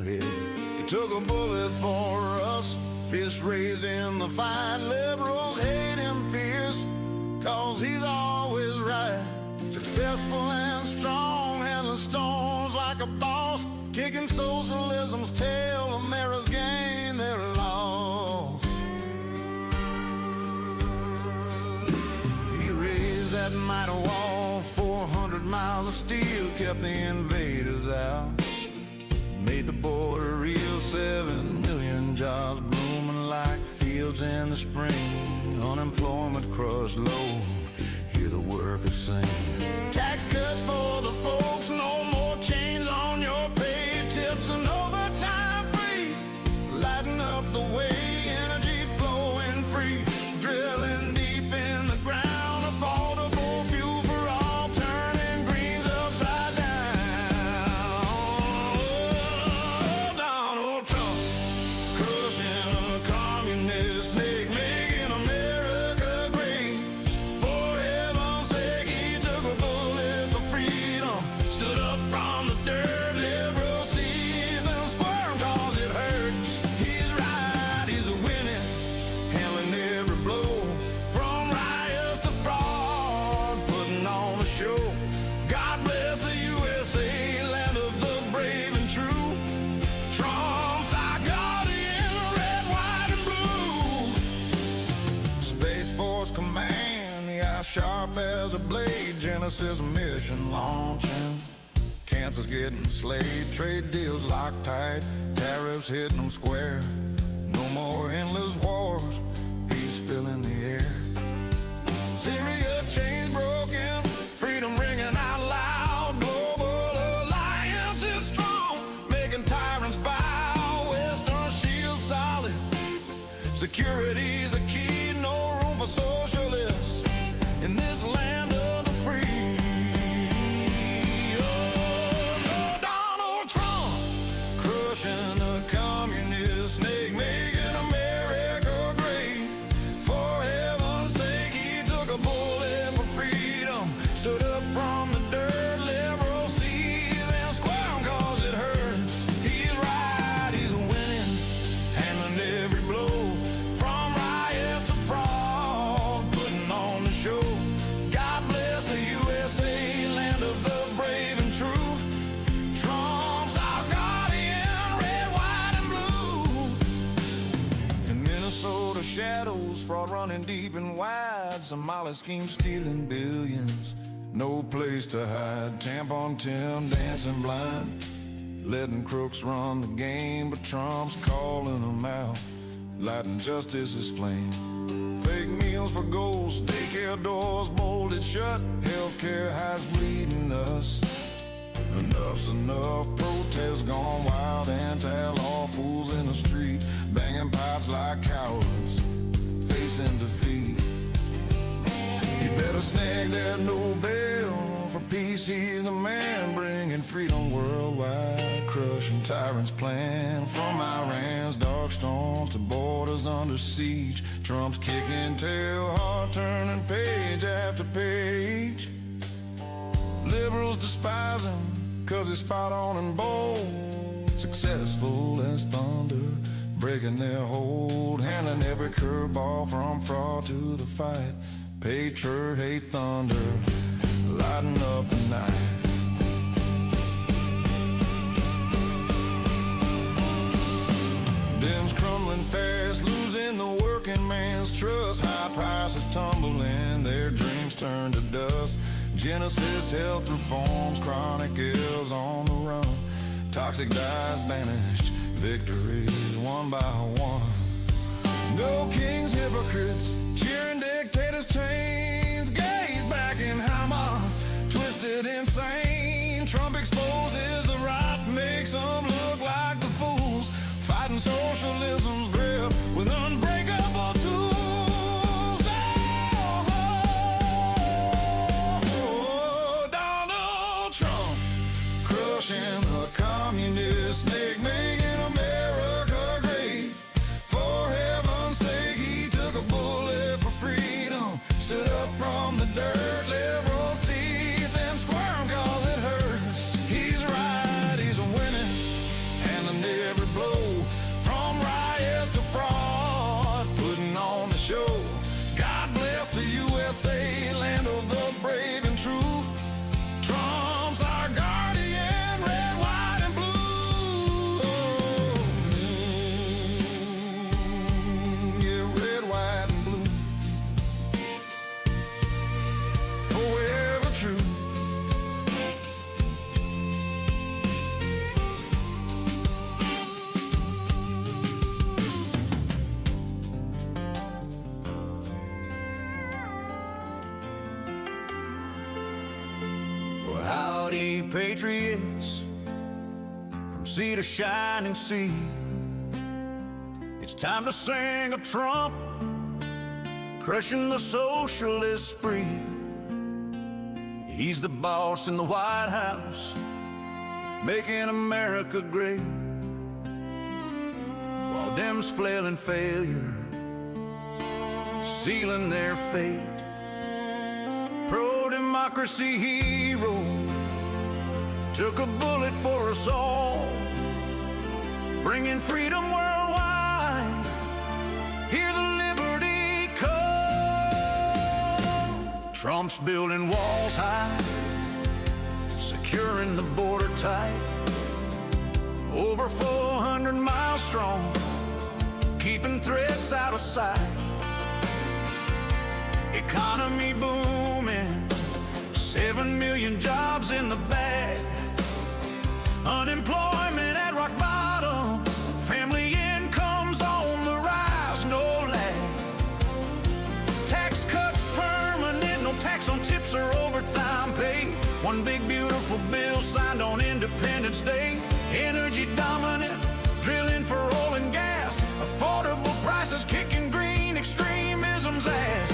ahead. He took a bullet for us, fist raised in the fight. Liberals hate him fierce, cause he's always right. Successful and strong, handling storms like a boss, kicking socialism's tail. America's gained their loss. He raised that mighty wall, 400 miles of steel, kept the invaders out. Made the border real, 7 million jobs blooming like fields in the spring. Unemployment crushed low, hear the workers sing. Tax cuts for the folks, no more chains on your pay, tips and overtime free. Lighten up the way, energy flowing free. Drilling deep in the ground, affordable fuel for all, turning greens upside down. Oh, Donald Trump, crushing a communist snake, making America great. For heaven's sake, he took a bullet for freedom, stood up from the dirt. Liberals see them squirm cause it hurts. He's right, he's winning, handling every blow. From riots to fraud, putting on a show. God bless the USA, land of the brave and true. Trump's our guardian, red, white, and blue. Space Force Command, the eye sharp as a blade. Genesis mission launching. Cancer's getting slayed, trade deals locked tight, tariffs hitting them square. No more endless wars, peace filling the air. Syria chains broken, freedom ringing out loud. Global alliance is strong, making tyrants bow. Western shield solid, security's the key. No room for socialists in this land of the free. Oh, Donald Trump, crushing a communist snake, making America great. For heaven's sake, he took a bullet for freedom, stood up from the dirt. Liberals see them squirm cause it hurts. He's right, he's winning, handling every blow. From riots to fraud, putting on the show. God bless the USA, land of the brave and true. Trump's our guardian, red, white, and blue. In Minnesota shadows, fraud running deep and wide. Somali schemes stealing billions, no place to hide. Tampon Tim dancing blind, letting crooks run the game. But Trump's calling them out, lighting justice's flame. Fake meals for ghosts, daycare doors bolted shut, healthcare highs bleeding us. Enough's enough, protests gone wild, anti-law fools in the street, banging pipes like cowards, facing defeat. You better snag that Nobel for peace, he's the man, bringing freedom worldwide, crushing tyrants' plan. From Iran's dark storms to borders under siege, Trump's kicking tail, hard turning page after page. Liberals despise him cause he's spot on and bold, successful as thunder, breaking their hold, handling every curveball from fraud to the fight. Patriot hate thunder, lighting up the night. Dems crumbling fast, losing the working man's trust. High prices tumbling, their dreams turn to dust. Genesis health reforms, chronic ills on the run. Toxic dyes banished, victories one by one. No kings, hypocrites, cheering dictators' chains. Gays back in Hamas, twisted insane. Trump exposes the right, makes them look like the fools, fighting socialism's grip with unbreakable tools. Oh, Donald Trump, crushing the communist snake, making America great. For heaven's sake, he took a bullet for freedom, stood up from the dirt. Liberals see them squirm cause every blow. From riots to fraud, putting on the show. God bless the USA, land of the brave and true. Trump's our guardian, red, white, and blue. Yeah, red, white, and blue. Forever true. Well, howdy, patriots, from sea to shining sea. It's time to sing of Trump, crushing the socialist spree. He's the boss in the White House, making America great, while Dems flail in failure, sealing their fate. Pro-democracy hero took a bullet for us all, bringing freedom worldwide. Hear the liberty call. Trump's building walls high, securing the border tight. Over 400 miles strong, keeping threats out of sight. Economy booming, 7 million jobs in the bag. Unemployment at rock bottom, family incomes on the rise, no lag. Tax cuts permanent, no tax on tips or overtime pay. One big beautiful bill signed on Independence Day. Energy dominant, drilling for oil and gas. Affordable prices kicking green extremism's ass.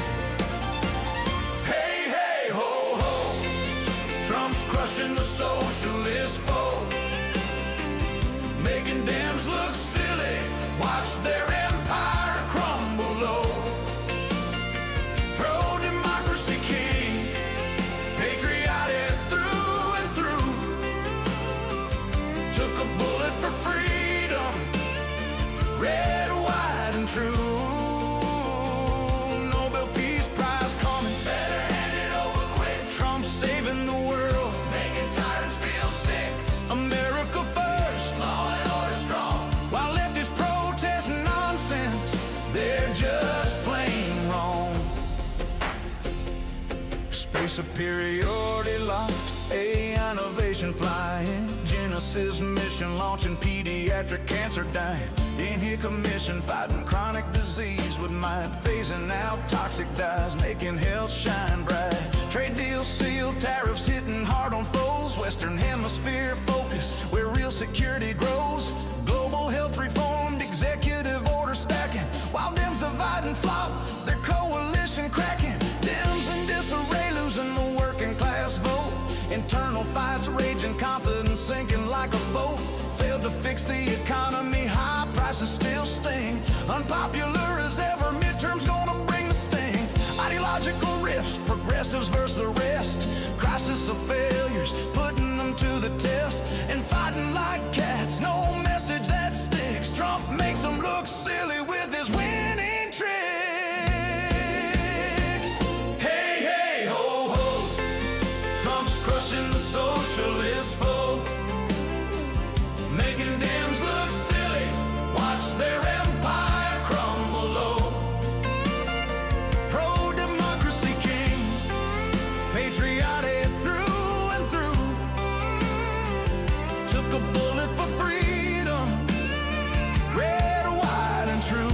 Hey, hey, ho, ho, Trump's crushing the socialist foe, making Dems look silly, watch their empire crumble low. Pro-democracy king, patriotic through and through, took a bullet for freedom, red, white, and true. Nobel Peace Prize coming, better hand it over quick. Trump's saving the world, making tyrants feel sick. America first, law and order strong, while leftists protest nonsense, they're just plain wrong. Space superiority locked, AI innovation flying, Genesis mission launching, pediatric cancer dying. In here commission fighting chronic disease with might, phasing out toxic dyes, making health shine bright. Trade deals sealed, tariffs hitting hard on foes. Western hemisphere focus, where real security grows. Global health reformed, executive order stacking, while Dems divide and flop, their coalition cracking. Dems in disarray, losing the working class vote. Internal fights raging, confidence sinking like a boat. Failed to fix the economy, high prices still sting. Unpopular as ever, midterms gonna bring the sting. Ideological rifts, progressives versus the rest. Crisis of failures, putting them to the test. And fighting like cats, no message that sticks. Trump makes them look silly with his winning tricks. Hey, hey, ho, ho, Trump's crushing the socialist foe, making Dems look silly, watch their empire crumble low. Pro-democracy king, patriotic through and through, took a bullet for freedom, red, white, and true.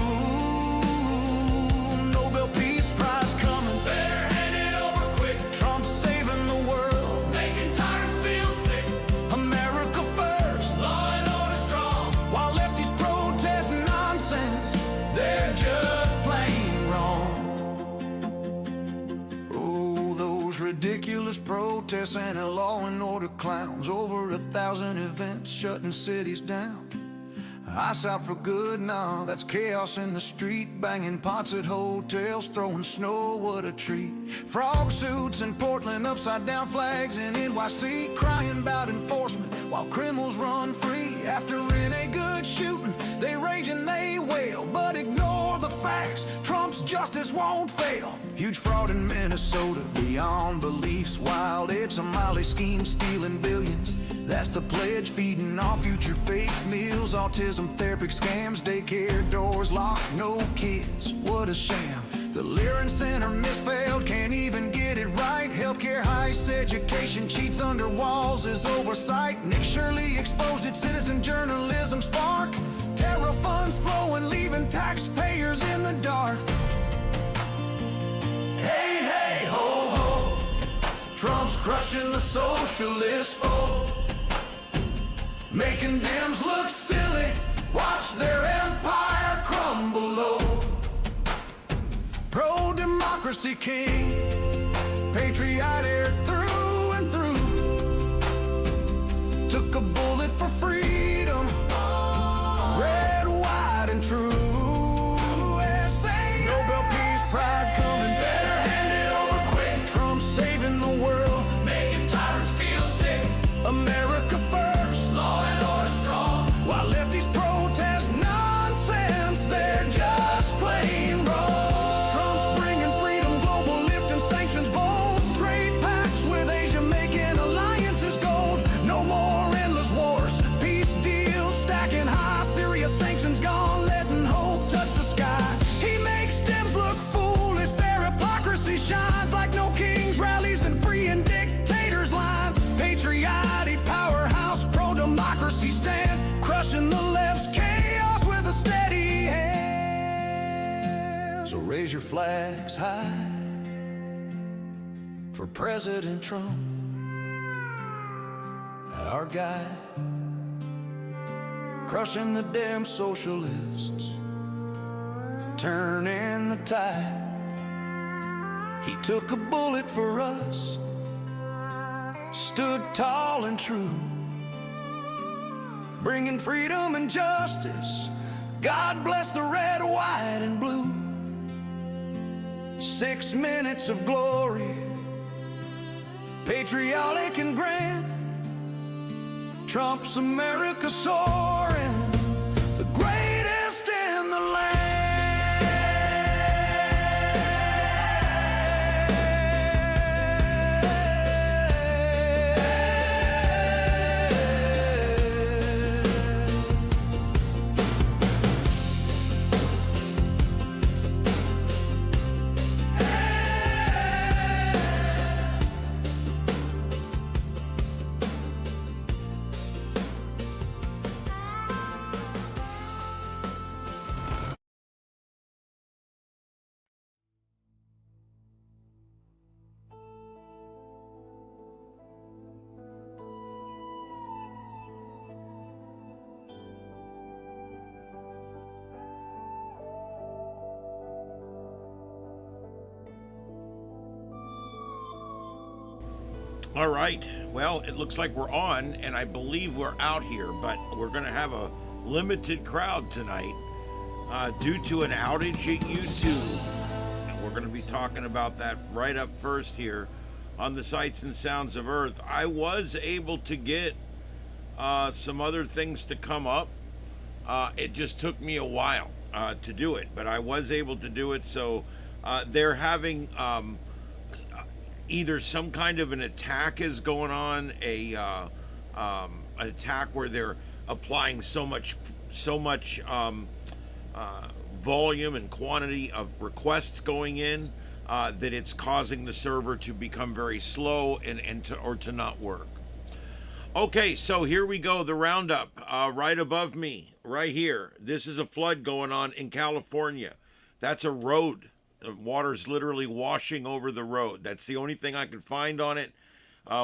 Nobel Peace Prize coming, better hand it over quick. Trump's saving the world, making tyrants feel sick. America first, law and order strong, while lefties protest nonsense, they're just plain wrong. Oh, those ridiculous protests and a law and order clowns. Over 1,000 events shutting cities down. Ice out for good, nah, that's chaos in the street. Banging pots at hotels, throwing snow, what a treat. Frog suits in Portland, upside down flags in NYC, crying about enforcement while criminals run free. After in a good huge fraud in Minnesota, beyond beliefs wild. It's a Molly scheme stealing billions. That's the pledge, feeding off future fake meals. Autism therapy scams, daycare doors locked, no kids. What a sham. The Learning Center misspelled, can't even get it right. Healthcare heist, education cheats under walls is oversight. Nick Shirley exposed its citizen journalism spark. Terror funds flowing, leaving taxpayers in the dark. Hey, hey, ho, ho. Trump's crushing the socialist foe, making Dems look silly. Watch their empire crumble low. Pro-democracy king, patriotic through and through. Took a bullet for freedom, red, white, and true. USA, Nobel Peace Prize coming, better hand it over quick. Trump saving the world, making tyrants feel sick. America first, law and order strong. While lefties protest nonsense, they're just plain wrong. Sanctions gone, letting hope touch the sky. He makes Dems look foolish, their hypocrisy shines like no king's rallies than freeing dictators' lines. Patriotic powerhouse, pro-democracy stand, crushing the left's chaos with a steady hand. So raise your flags high for President Trump, our guy. Crushing the damn socialists, turning the tide. He took a bullet for us, stood tall and true, bringing freedom and justice. God bless the red, white, and blue. 6 minutes of glory, patriotic and grand. Trump's America soaring, the greatest in the land. All right, well, it looks like we're on, and I believe we're out here, but we're going to have a limited crowd tonight due to an outage at YouTube. And we're going to be talking about that right up first here on the Sights and Sounds of Earth. I was able to get some other things to come up. It just took me a while to do it, but I was able to do it. So they're having either some kind of an attack is going on, an attack where they're applying so much volume and quantity of requests going in that it's causing the server to become very slow and to not work. Okay, so here we go, the roundup. Right above me, right here, this is a flood going on in California. That's a road. The water's literally washing over the road. That's the only thing I could find on it.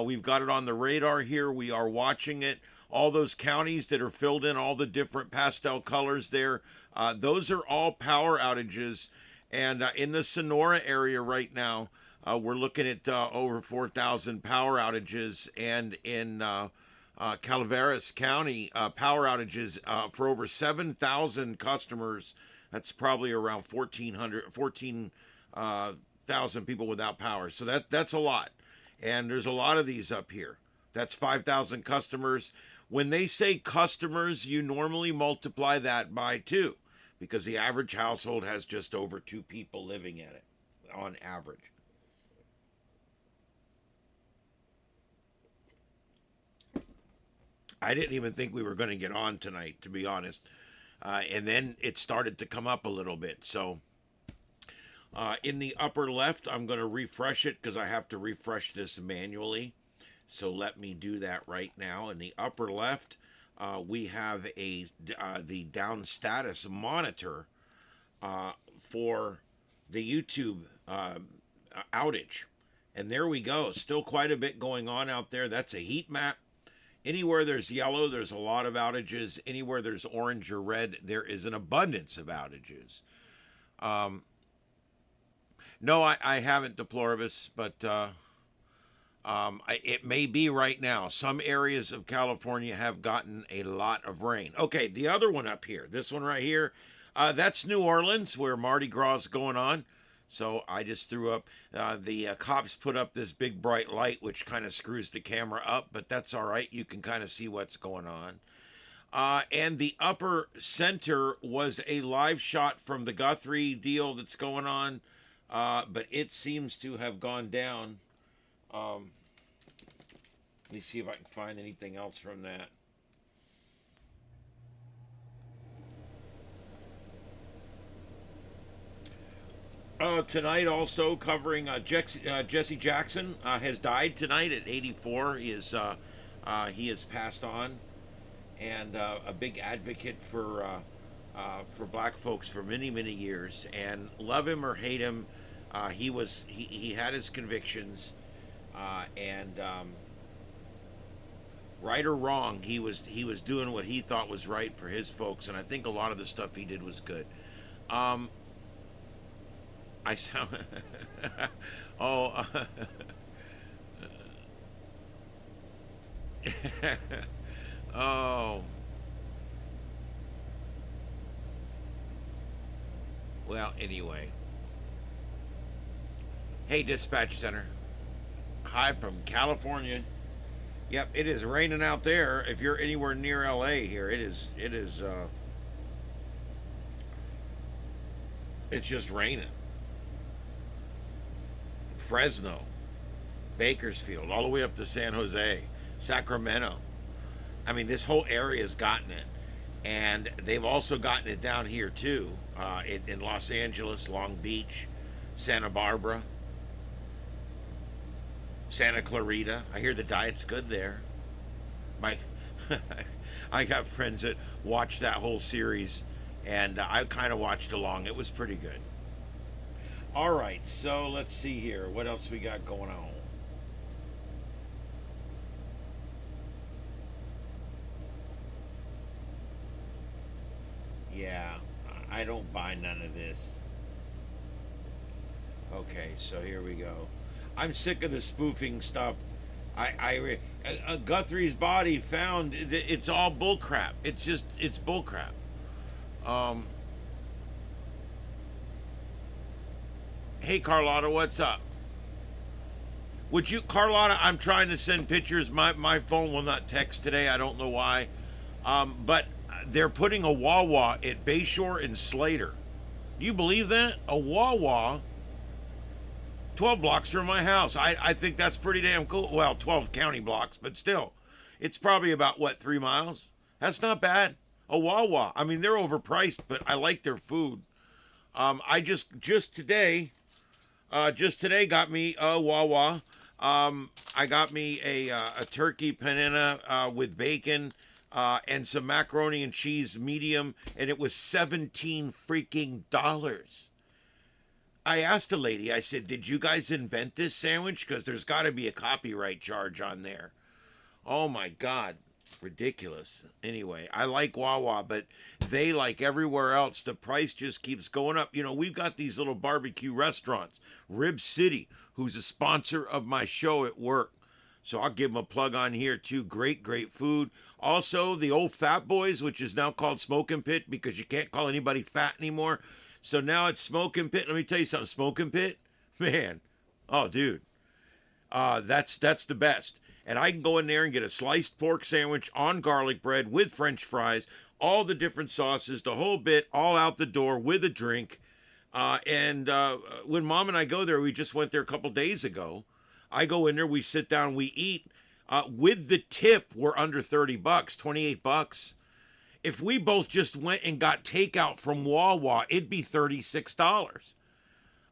We've got it on the radar here. We are watching it. All those counties that are filled in, all the different pastel colors there, those are all power outages. And in the Sonora area right now, we're looking at over 4,000 power outages. And in Calaveras County, power outages for over 7,000 customers. That's probably around 14,000 people without power. So that's a lot. And there's a lot of these up here. That's 5,000 customers. When they say customers, you normally multiply that by 2 because the average household has just over 2 people living in it. on average. I didn't even think we were going to get on tonight, to be honest. And then it started to come up a little bit. So in the upper left, I'm going to refresh it because I have to refresh this manually. So let me do that right now. In the upper left, we have the down status monitor for the YouTube outage. And there we go. Still quite a bit going on out there. That's a heat map. Anywhere there's yellow, there's a lot of outages. Anywhere there's orange or red, there is an abundance of outages. No, I haven't, Deploribus, but it may be right now. Some areas of California have gotten a lot of rain. Okay, the other one up here, this one right here, that's New Orleans, where Mardi Gras is going on. So I just threw up, the cops put up this big bright light, which kind of screws the camera up, but that's all right. You can kind of see what's going on. And the upper center was a live shot from the Guthrie deal that's going on, but it seems to have gone down. Let me see if I can find anything else from that. Tonight also covering Jesse Jackson has died tonight at 84. He has passed on, and a big advocate for black folks for many years. And love him or hate him, he had his convictions, and right or wrong, he was doing what he thought was right for his folks. And I think a lot of the stuff he did was good. I sound. Oh. Oh. Well, anyway. Hey, dispatch center. Hi from California. Yep, it is raining out there. If you're anywhere near LA here, it's just raining. Fresno, Bakersfield, all the way up to San Jose, Sacramento. I mean, this whole area's gotten it. And they've also gotten it down here, too, in Los Angeles, Long Beach, Santa Barbara, Santa Clarita. I hear the diet's good there. I got friends that watched that whole series, and I kind of watched along. It was pretty good. All right, so let's see here. What else we got going on? Yeah, I don't buy none of this. Okay, so here we go. I'm sick of the spoofing stuff. Guthrie's body found. It's all bullcrap. It's bullcrap. Um, Hey, Carlotta, what's up? Would you, Carlotta? I'm trying to send pictures. My phone will not text today. I don't know why. But they're putting a Wawa at Bayshore and Slater. Do you believe that? A Wawa 12 blocks from my house. I think that's pretty damn cool. Well, 12 county blocks, but still. It's probably about, what, 3 miles? That's not bad. A Wawa. I mean, they're overpriced, but I like their food. I just today got me a Wawa. I got me a turkey panina with bacon and some macaroni and cheese medium, and it was $17 freaking dollars. I asked a lady, I said, did you guys invent this sandwich? Because there's got to be a copyright charge on there. Oh my God. Ridiculous. Anyway, I like Wawa, but they, like everywhere else, the price just keeps going up. You know, we've got these little barbecue restaurants. Rib City, who's a sponsor of my show at work. So I'll give them a plug on here too. Great food. Also, the old Fat Boys, which is now called Smoking Pit because you can't call anybody fat anymore. So now it's Smoking Pit. Let me tell you something. Smoking Pit, man. Oh, dude. That's the best. And I can go in there and get a sliced pork sandwich on garlic bread with French fries, all the different sauces, the whole bit, all out the door with a drink. And when Mom and I go there, we just went there a couple days ago. I go in there, we sit down, we eat. With the tip, we're under $30, $28. If we both just went and got takeout from Wawa, it'd be $36.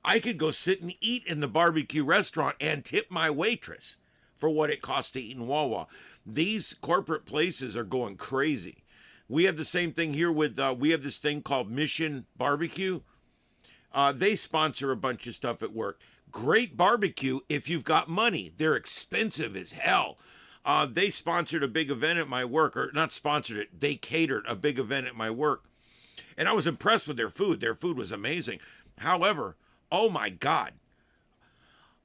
I could go sit and eat in the barbecue restaurant and tip my waitress for what it costs to eat in Wawa. These corporate places are going crazy. We have the same thing here with, we have this thing called Mission Barbecue. They sponsor a bunch of stuff at work. Great barbecue if you've got money. They're expensive as hell. They sponsored a big event at my work, or not sponsored it, they catered a big event at my work. And I was impressed with their food. Their food was amazing. However, oh my God,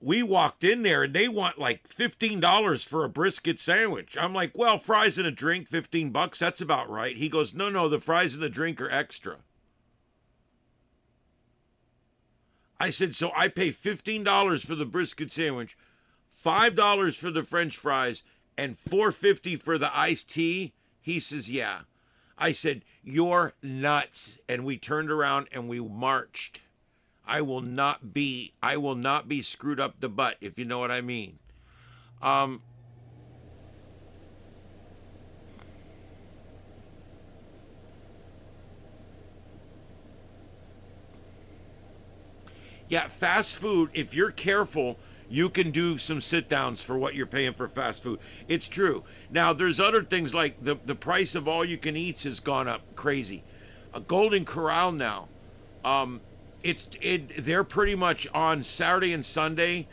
we walked in there and they want like $15 for a brisket sandwich. I'm like, well, fries and a drink, $15, that's about right. He goes, no, the fries and the drink are extra. I said, so I pay $15 for the brisket sandwich, $5 for the French fries, and $4.50 for the iced tea? He says, yeah. I said, you're nuts. And we turned around and we marched. I will not be screwed up the butt, if you know what I mean. Yeah, fast food, if you're careful, you can do some sit downs for what you're paying for fast food. It's true. Now, there's other things like the price of all you can eats has gone up crazy. A Golden Corral now, they're pretty much on Saturday and Sunday.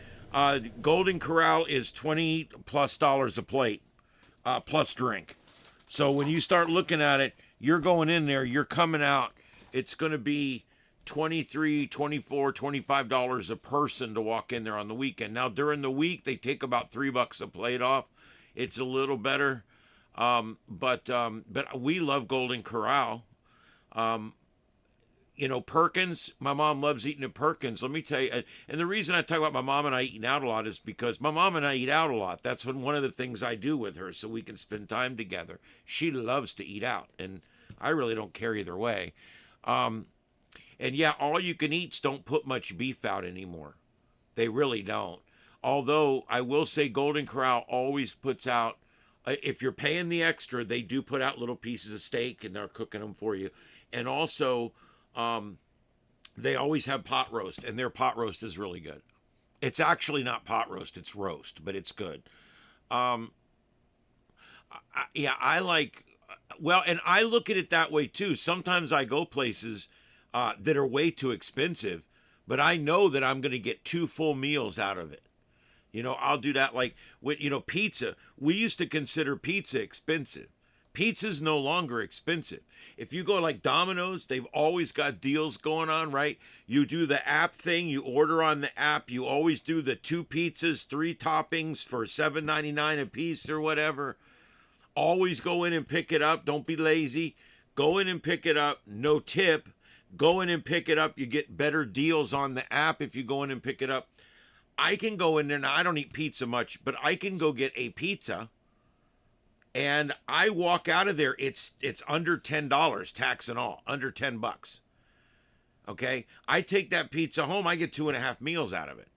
Golden Corral is $20+ a plate, plus drink. So when you start looking at it, you're going in there, you're coming out. It's going to be $23, $24, $25 a person to walk in there on the weekend. Now during the week they take about $3 a plate off. It's a little better, but we love Golden Corral. Perkins. My mom loves eating at Perkins. Let me tell you, and the reason I talk about my mom and I eating out a lot is because my mom and I eat out a lot. That's one of the things I do with her, so we can spend time together. She loves to eat out, and I really don't care either way. And yeah, all you can eats don't put much beef out anymore. They really don't. Although I will say Golden Corral always puts out, if you're paying the extra, they do put out little pieces of steak and they're cooking them for you. And also, they always have pot roast, and their pot roast is really good. It's actually not pot roast, it's roast, but it's good. I like, well, and I look at it that way too. Sometimes I go places that are way too expensive, but I know that I'm going to get 2 full meals out of it. I'll do that like with, pizza. We used to consider pizza expensive. Pizza's no longer expensive. If you go like Domino's, they've always got deals going on, right? You do the app thing, you order on the app, you always do the 2 pizzas, 3 toppings for $7.99 a piece or whatever. Always go in and pick it up. Don't be lazy. Go in and pick it up. No tip. Go in and pick it up. You get better deals on the app if you go in and pick it up. I can go in there. Now, I don't eat pizza much, but I can go get a pizza and I walk out of there. It's under $10, tax and all, under $10. Okay. I take that pizza home. I get 2.5 meals out of it.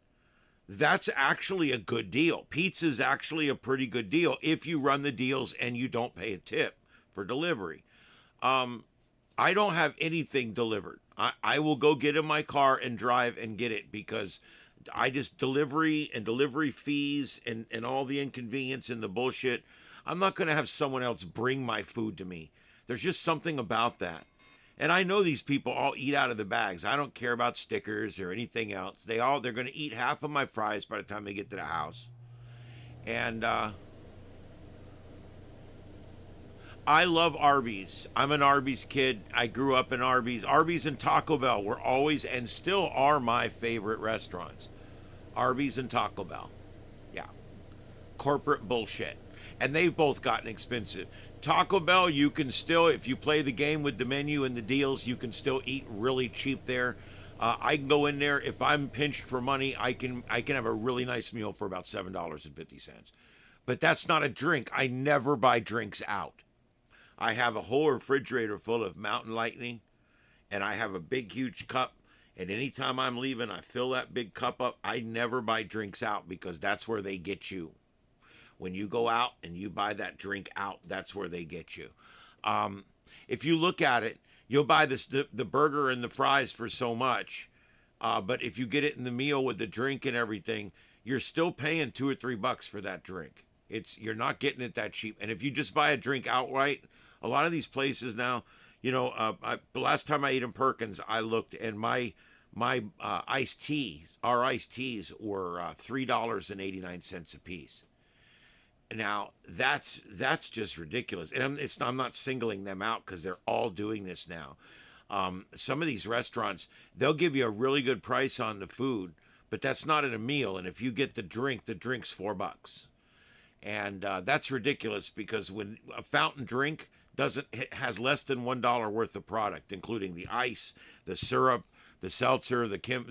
That's actually a good deal. Pizza is actually a pretty good deal if you run the deals and you don't pay a tip for delivery. I don't have anything delivered. I will go get in my car and drive and get it because I just delivery and delivery fees and all the inconvenience and the bullshit. I'm not going to have someone else bring my food to me. There's just something about that. And I know these people all eat out of the bags. I don't care about stickers or anything else. They're going to eat half of my fries by the time they get to the house. And I love Arby's. I'm an Arby's kid. I grew up in Arby's. Arby's and Taco Bell were always and still are my favorite restaurants. Arby's and Taco Bell. Yeah. Corporate bullshit. And they've both gotten expensive. Taco Bell, you can still, if you play the game with the menu and the deals, you can still eat really cheap there. I can go in there. If I'm pinched for money, I can have a really nice meal for about $7.50. But that's not a drink. I never buy drinks out. I have a whole refrigerator full of Mountain Lightning, and I have a big, huge cup, And anytime I'm leaving, I fill that big cup up. I never buy drinks out because that's where they get you. When you go out and you buy that drink out, that's where they get you. If you look at it, you'll buy the burger and the fries for so much. But if you get it in the meal with the drink and everything, you're still paying $2 or $3 for that drink. You're not getting it that cheap. And if you just buy a drink outright, a lot of these places now, the last time I ate in Perkins, I looked and my iced teas, our iced teas were $3.89 a piece. Now that's just ridiculous, and I'm not singling them out because they're all doing this now. Some of these restaurants, they'll give you a really good price on the food, but that's not in a meal. And if you get the drink's $4, and that's ridiculous because when a fountain drink has less than $1 worth of product, including the ice, the syrup, the seltzer, the gas,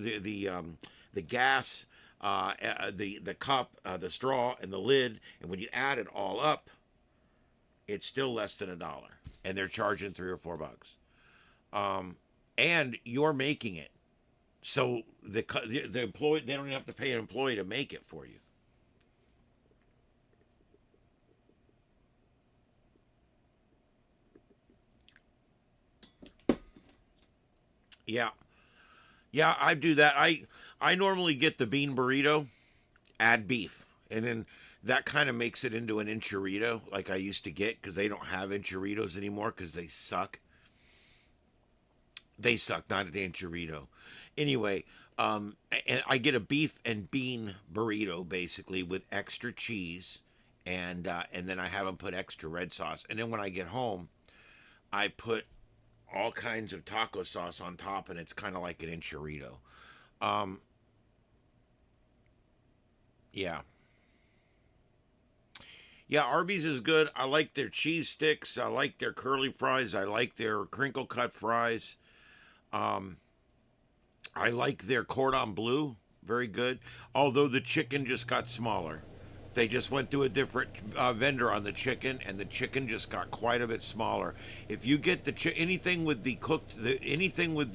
the cup, the straw, and the lid, and when you add it all up, it's still less than $1, and they're charging $3 or $4. And you're making it, so the employee, they don't even have to pay an employee to make it for you. Yeah, I do that. I normally get the bean burrito, add beef, and then that kind of makes it into an enchilada like I used to get, because they don't have enchiladas anymore because they suck. They suck, not an enchilada. Anyway, and I get a beef and bean burrito basically with extra cheese, and then I have them put extra red sauce. And then when I get home, I put all kinds of taco sauce on top, and it's kind of like an enchilada. Yeah. Yeah, Arby's is good. I like their cheese sticks. I like their curly fries. I like their crinkle cut fries. I like their cordon bleu. Very good. Although the chicken just got smaller. They just went to a different vendor on the chicken, and the chicken just got quite a bit smaller. If you get anything with the anything with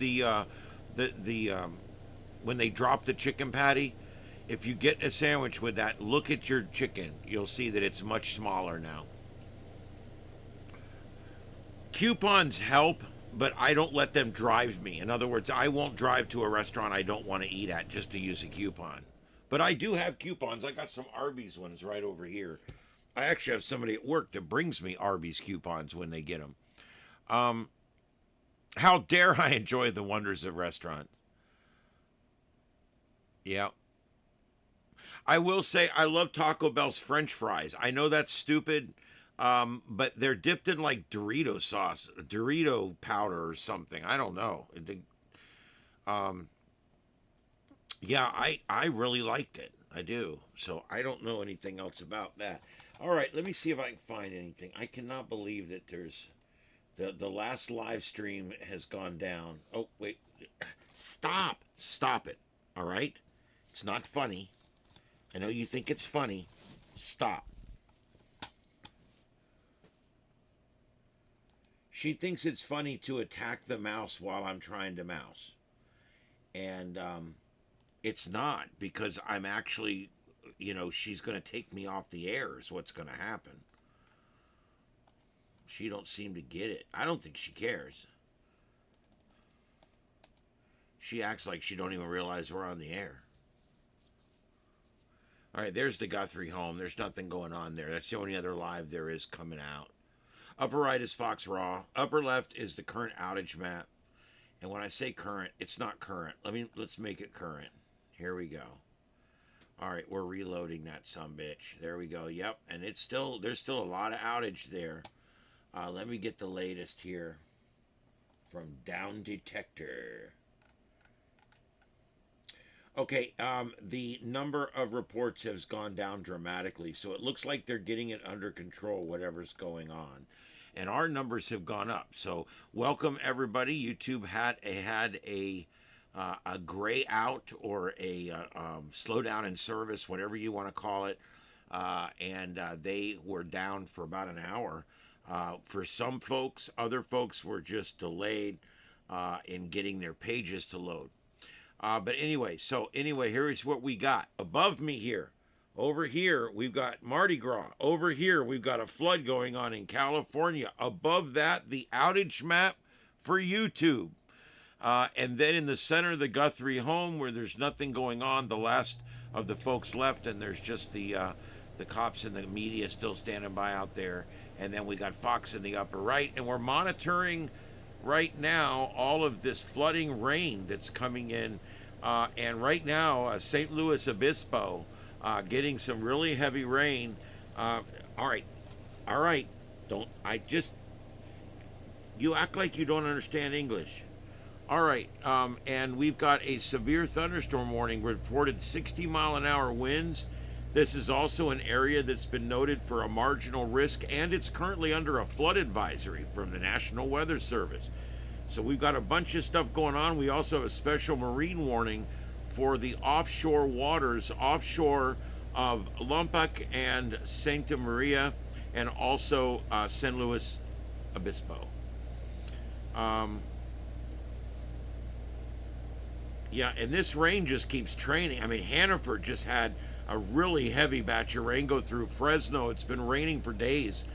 when they drop the chicken patty, if you get a sandwich with that, look at your chicken. You'll see that it's much smaller now. Coupons help, but I don't let them drive me. In other words, I won't drive to a restaurant I don't want to eat at just to use a coupon. But I do have coupons. I got some Arby's ones right over here. I actually have somebody at work that brings me Arby's coupons when they get them. How dare I enjoy the wonders of restaurants? Yeah. I will say I love Taco Bell's French fries. I know that's stupid, but they're dipped in like Dorito sauce, Dorito powder or something. I don't know. Yeah, I really liked it. I do. So I don't know anything else about that. All right, let me see if I can find anything. I cannot believe that there's the last live stream has gone down. Oh, wait. Stop it. All right? It's not funny. I know you think it's funny. Stop. She thinks it's funny to attack the mouse while I'm trying to mouse. And it's not, because I'm actually, she's going to take me off the air is what's going to happen. She don't seem to get it. I don't think she cares. She acts like she don't even realize we're on the air. All right, there's the Guthrie home. There's nothing going on there. That's the only other live there is coming out. Upper right is Fox Raw. Upper left is the current outage map. And when I say current, it's not current. Let's make it current. Here we go. All right, we're reloading that sumbitch. There we go. Yep, and there's still a lot of outage there. Let me get the latest here from Down Detector. Okay, the number of reports has gone down dramatically, so it looks like they're getting it under control, whatever's going on. And our numbers have gone up. So welcome everybody. YouTube had a gray out or a slowdown in service, whatever you want to call it, and they were down for about an hour. For some folks, other folks were just delayed in getting their pages to load. But anyway, so anyway, here's what we got above me here. Over here, we've got Mardi Gras. Over here, we've got a flood going on in California. Above that, the outage map for YouTube. And then in the center of the Guthrie home, where there's nothing going on, the last of the folks left, and there's just the cops and the media still standing by out there. And then we got Fox in the upper right, and we're monitoring right now all of this flooding rain that's coming in. And right now, St. Louis Obispo getting some really heavy rain. All right. You act like you don't understand English. All right, and we've got a severe thunderstorm warning, reported 60-mile-an-hour winds. This is also an area that's been noted for a marginal risk, and it's currently under a flood advisory from the National Weather Service. So we've got a bunch of stuff going on. We also have a special marine warning for the offshore waters, offshore of Lompoc and Santa Maria, and also San Luis Obispo. Yeah, and this rain just keeps training. I mean, Hannaford just had a really heavy batch of rain go through. Fresno, it's been raining for days.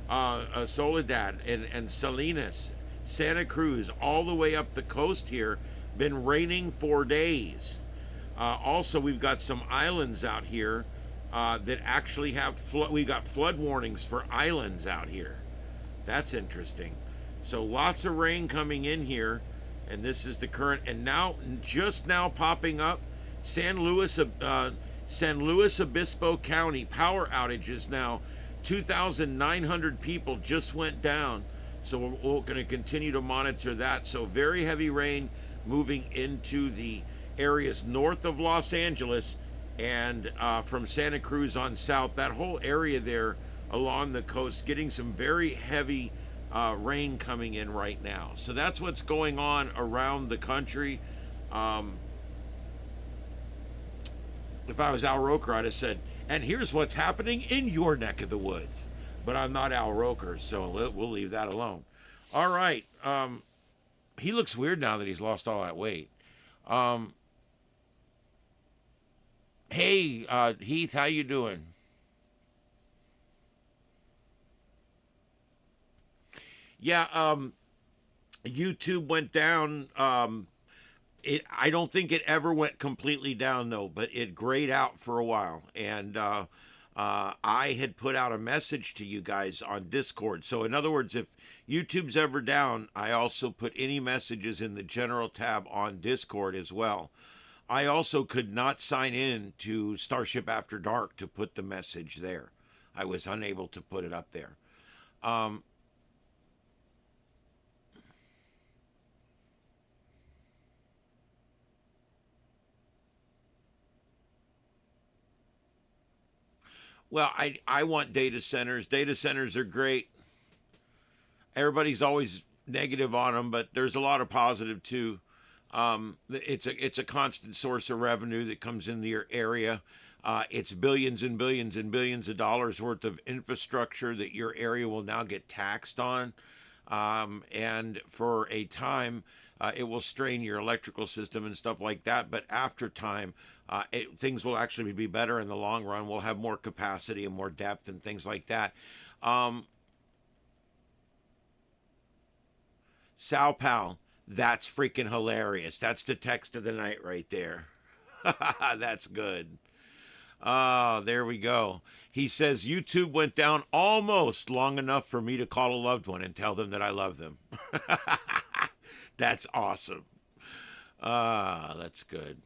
Soledad and Salinas, Santa Cruz, all the way up the coast here, been raining for days. Also, we've got some islands out here that actually have we've got flood warnings for islands out here. That's interesting. So lots of rain coming in here. And this is the current, and now, just now popping up, San Luis Obispo County power outages now. 2,900 people just went down. So we're going to continue to monitor that. So very heavy rain moving into the areas north of Los Angeles and from Santa Cruz on south. That whole area there along the coast getting some very heavy rain coming in right now. So that's what's going on around the country. If I was Al Roker, I'd have said, and here's what's happening in your neck of the woods. But I'm not Al Roker, so we'll leave that alone. All right. He looks weird now that he's lost all that weight. Hey, Heath, how you doing? Yeah, YouTube went down. I don't think it ever went completely down though, but it grayed out for a while. And I had put out a message to you guys on Discord. So in other words, if YouTube's ever down, I also put any messages in the general tab on Discord as well. I also could not sign in to Starship After Dark to put the message there. I was unable to put it up there. Well, I want data centers. Data centers are great. Everybody's always negative on them, but there's a lot of positive too. It's a constant source of revenue that comes into your area. It's billions and billions and billions of dollars worth of infrastructure that your area will now get taxed on. And for a time, it will strain your electrical system and stuff like that. But after time, things will actually be better in the long run. We'll have more capacity and more depth and things like that. Sal Pal, that's freaking hilarious. That's the text of the night right there. That's good. There we go. He says, YouTube went down almost long enough for me to call a loved one and tell them that I love them. That's awesome. That's good.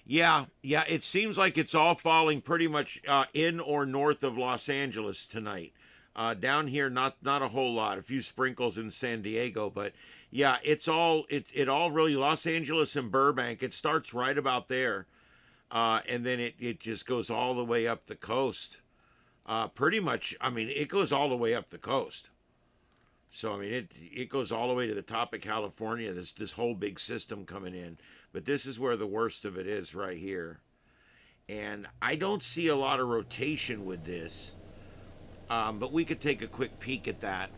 Yeah, it seems like it's all falling pretty much in or north of Los Angeles tonight. Down here, not a whole lot. A few sprinkles in San Diego, but yeah, it all really Los Angeles and Burbank. It starts right about there, and then it just goes all the way up the coast. Pretty much, I mean, it goes all the way up the coast. So I mean, it goes all the way to the top of California. This whole big system coming in, but this is where the worst of it is right here. And I don't see a lot of rotation with this, but we could take a quick peek at that.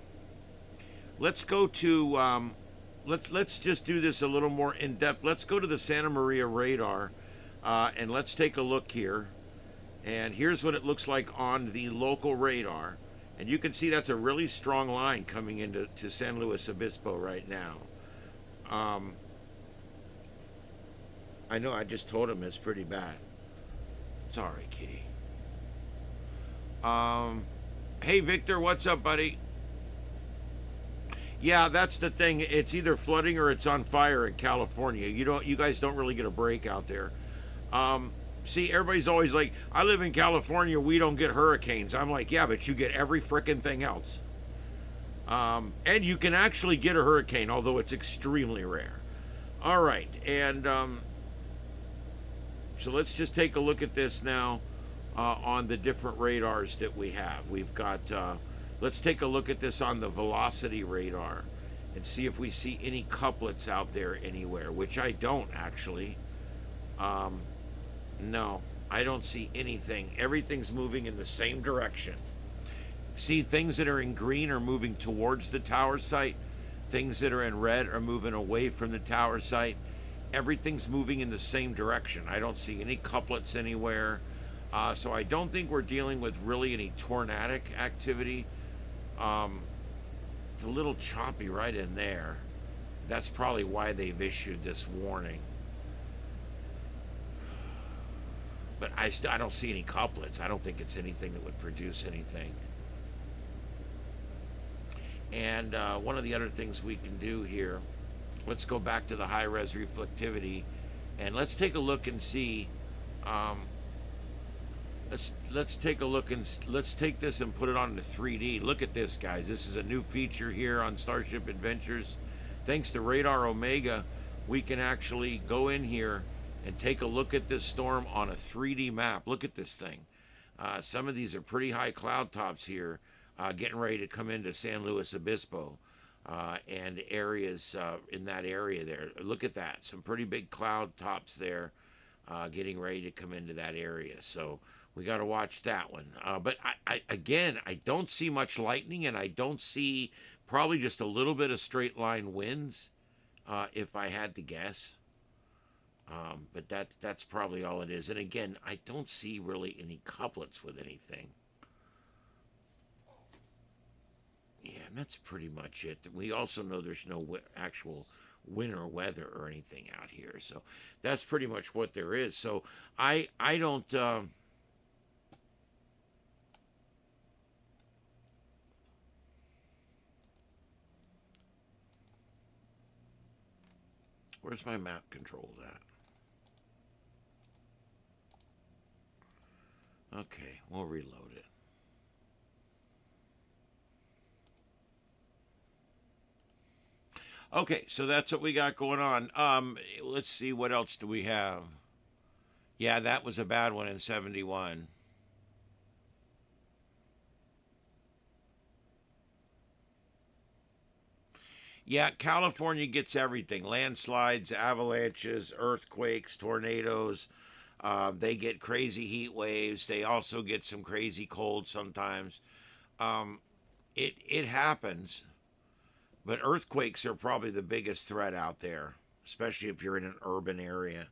let's go to let's just do this a little more in depth. Let's go to the Santa Maria radar, and let's take a look here. And here's what it looks like on the local radar. And you can see that's a really strong line coming into San Luis Obispo right now. I know I just told him it's pretty bad. Sorry, kitty. Hey, Victor, what's up, buddy? Yeah, that's the thing. It's either flooding or it's on fire in California. You guys don't really get a break out there. See, everybody's always like, I live in California, we don't get hurricanes. I'm like, yeah, but you get every frickin' thing else. And you can actually get a hurricane, although it's extremely rare. All right, and so let's just take a look at this now on the different radars that we have. We've got, let's take a look at this on the velocity radar and see if we see any couplets out there anywhere, which I don't actually. No, I don't see anything. Everything's moving in the same direction. See, things that are in green are moving towards the tower site. Things that are in red are moving away from the tower site. Everything's moving in the same direction. I don't see any couplets anywhere. So I don't think we're dealing with really any tornadic activity. It's a little choppy right in there. That's probably why they've issued this warning. But I don't see any couplets. I don't think it's anything that would produce anything. And one of the other things we can do here, let's go back to the high-res reflectivity, and let's take a look and see. Let's take a look and let's take this and put it on the 3D. Look at this, guys. This is a new feature here on Starship Adventures. Thanks to Radar Omega, we can actually go in here and take a look at this storm on a 3D map. Look at this thing. Some of these are pretty high cloud tops here, getting ready to come into San Luis Obispo and areas in that area there. Look at that. Some pretty big cloud tops there getting ready to come into that area. So we got to watch that one. But again, I don't see much lightning, and I don't see, probably just a little bit of straight line winds, if I had to guess. But that's probably all it is. And again, I don't see really any couplets with anything. Yeah, and that's pretty much it. We also know there's no actual winter weather or anything out here. So that's pretty much what there is. So I don't... Where's my map controls at? Okay, we'll reload it. Okay, so that's what we got going on. Let's see, what else do we have? Yeah, that was a bad one in 71. Yeah, California gets everything. Landslides, avalanches, earthquakes, tornadoes. They get crazy heat waves. They also get some crazy cold sometimes. It happens, but earthquakes are probably the biggest threat out there, especially if you're in an urban area.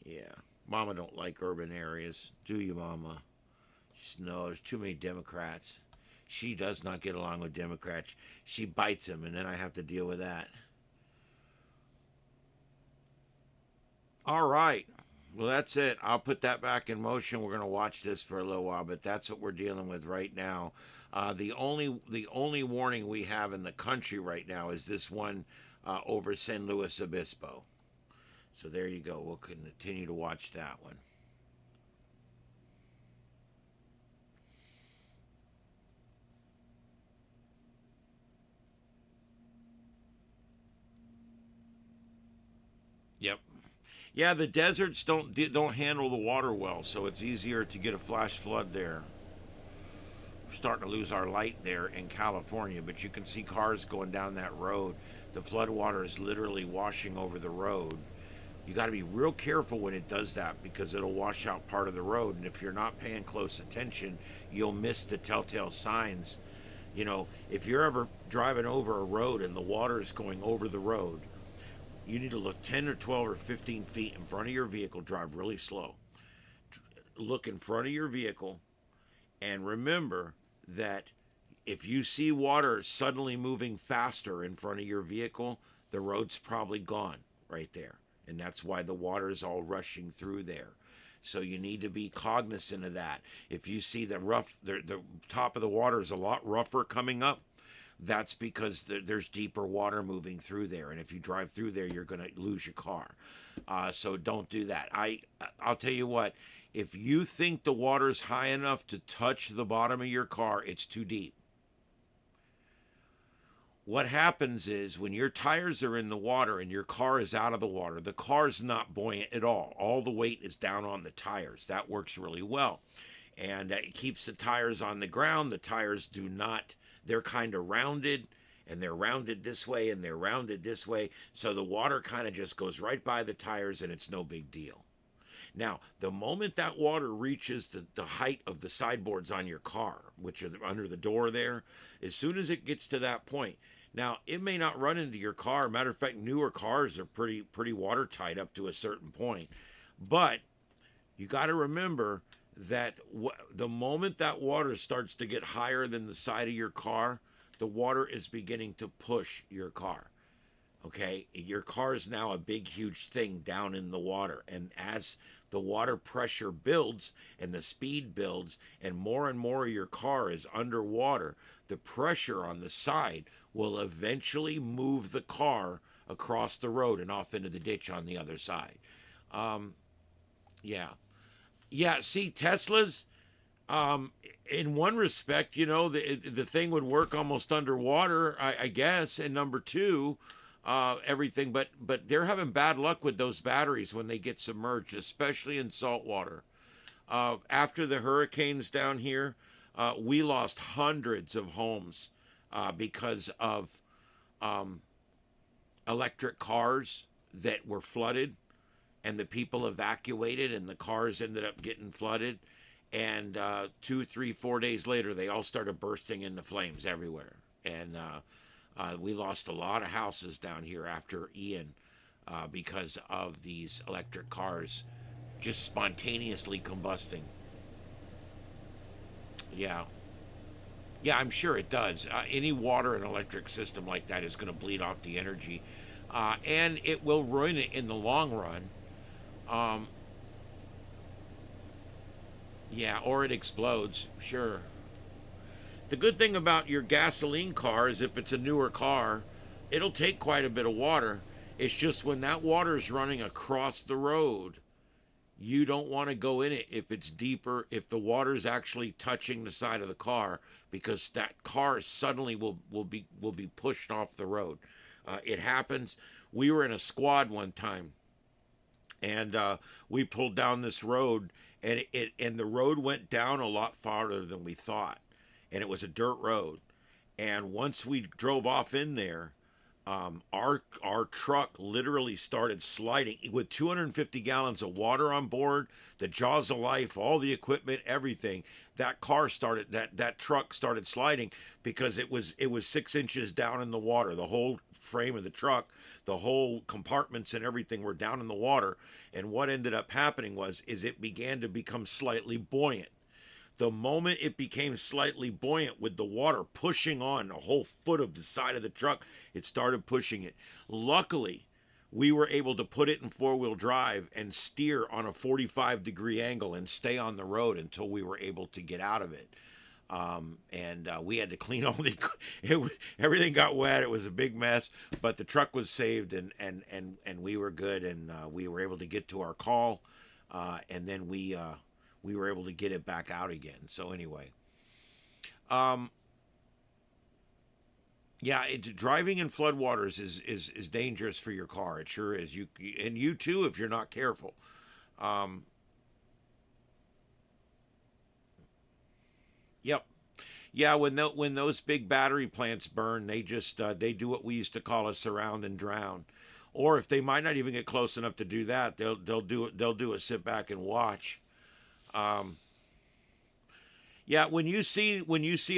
Yeah, Mama don't like urban areas, do you, Mama? No, there's too many Democrats. She does not get along with Democrats. She bites them, and then I have to deal with that. All right. Well, that's it. I'll put that back in motion. We're going to watch this for a little while, but that's what we're dealing with right now. The only warning we have in the country right now is this one over San Luis Obispo. So there you go. We'll continue to watch that one. Yep. Yeah, the deserts don't handle the water well, so it's easier to get a flash flood there. We're starting to lose our light there in California, but you can see cars going down that road. The flood water is literally washing over the road. You got to be real careful when it does that, because it'll wash out part of the road, and if you're not paying close attention, you'll miss the telltale signs. You know, if you're ever driving over a road and the water is going over the road, you need to look 10 or 12 or 15 feet in front of your vehicle, drive really slow. Look in front of your vehicle and remember that if you see water suddenly moving faster in front of your vehicle, the road's probably gone right there. And that's why the water is all rushing through there. So you need to be cognizant of that. If you see the top of the water is a lot rougher coming up, that's because there's deeper water moving through there. And if you drive through there, you're going to lose your car. So don't do that. I'll tell you what, if you think the water's high enough to touch the bottom of your car, it's too deep. What happens is when your tires are in the water and your car is out of the water, the car's not buoyant at all. All the weight is down on the tires. That works really well. And it keeps the tires on the ground. The tires do not, they're kind of rounded, and they're rounded this way and they're rounded this way. So the water kind of just goes right by the tires and it's no big deal. Now, the moment that water reaches the height of the sideboards on your car, which are under the door there, as soon as it gets to that point, now, it may not run into your car. Matter of fact, newer cars are pretty watertight up to a certain point. But you got to remember that the moment that water starts to get higher than the side of your car, the water is beginning to push your car. Okay? Your car is now a big, huge thing down in the water. And as the water pressure builds and the speed builds and more of your car is underwater, the pressure on the side will eventually move the car across the road and off into the ditch on the other side. Yeah. See, Teslas, in one respect, you know, the thing would work almost underwater, I guess. And number two, everything, but they're having bad luck with those batteries when they get submerged, especially in salt water. After the hurricanes down here, we lost hundreds of homes because of electric cars that were flooded, and the people evacuated, and the cars ended up getting flooded. And 2, 3, 4 days later, they all started bursting into flames everywhere. And we lost a lot of houses down here after Ian because of these electric cars just spontaneously combusting. Yeah, I'm sure it does. Any water and electric system like that is going to bleed off the energy, and it will ruin it in the long run. Yeah, or it explodes, sure. The good thing about your gasoline car is if it's a newer car, it'll take quite a bit of water. It's just when that water is running across the road, you don't want to go in it if it's deeper, if the water is actually touching the side of the car, because that car suddenly will be pushed off the road. It happens. We were in a squad one time, and we pulled down this road, and the road went down a lot farther than we thought, and it was a dirt road. And once we drove off in there, our truck literally started sliding with 250 gallons of water on board, the jaws of life, all the equipment, everything. That truck started sliding because it was 6 inches down in the water. The whole frame of the truck, the whole compartments and everything were down in the water. And what ended up happening is it began to become slightly buoyant. The moment it became slightly buoyant with the water pushing on a whole foot of the side of the truck, it started pushing it. Luckily, we were able to put it in four-wheel drive and steer on a 45-degree angle and stay on the road until we were able to get out of it. And we had to clean all everything got wet. It was a big mess, but the truck was saved, and we were good, and we were able to get to our call, and then we were able to get it back out again. So anyway, yeah, driving in floodwaters is dangerous for your car. It sure is. You too if you're not careful. Yep. Yeah, when those big battery plants burn, they just they do what we used to call a surround and drown. Or if they might not even get close enough to do that, they'll do a sit back and watch. Yeah, when you see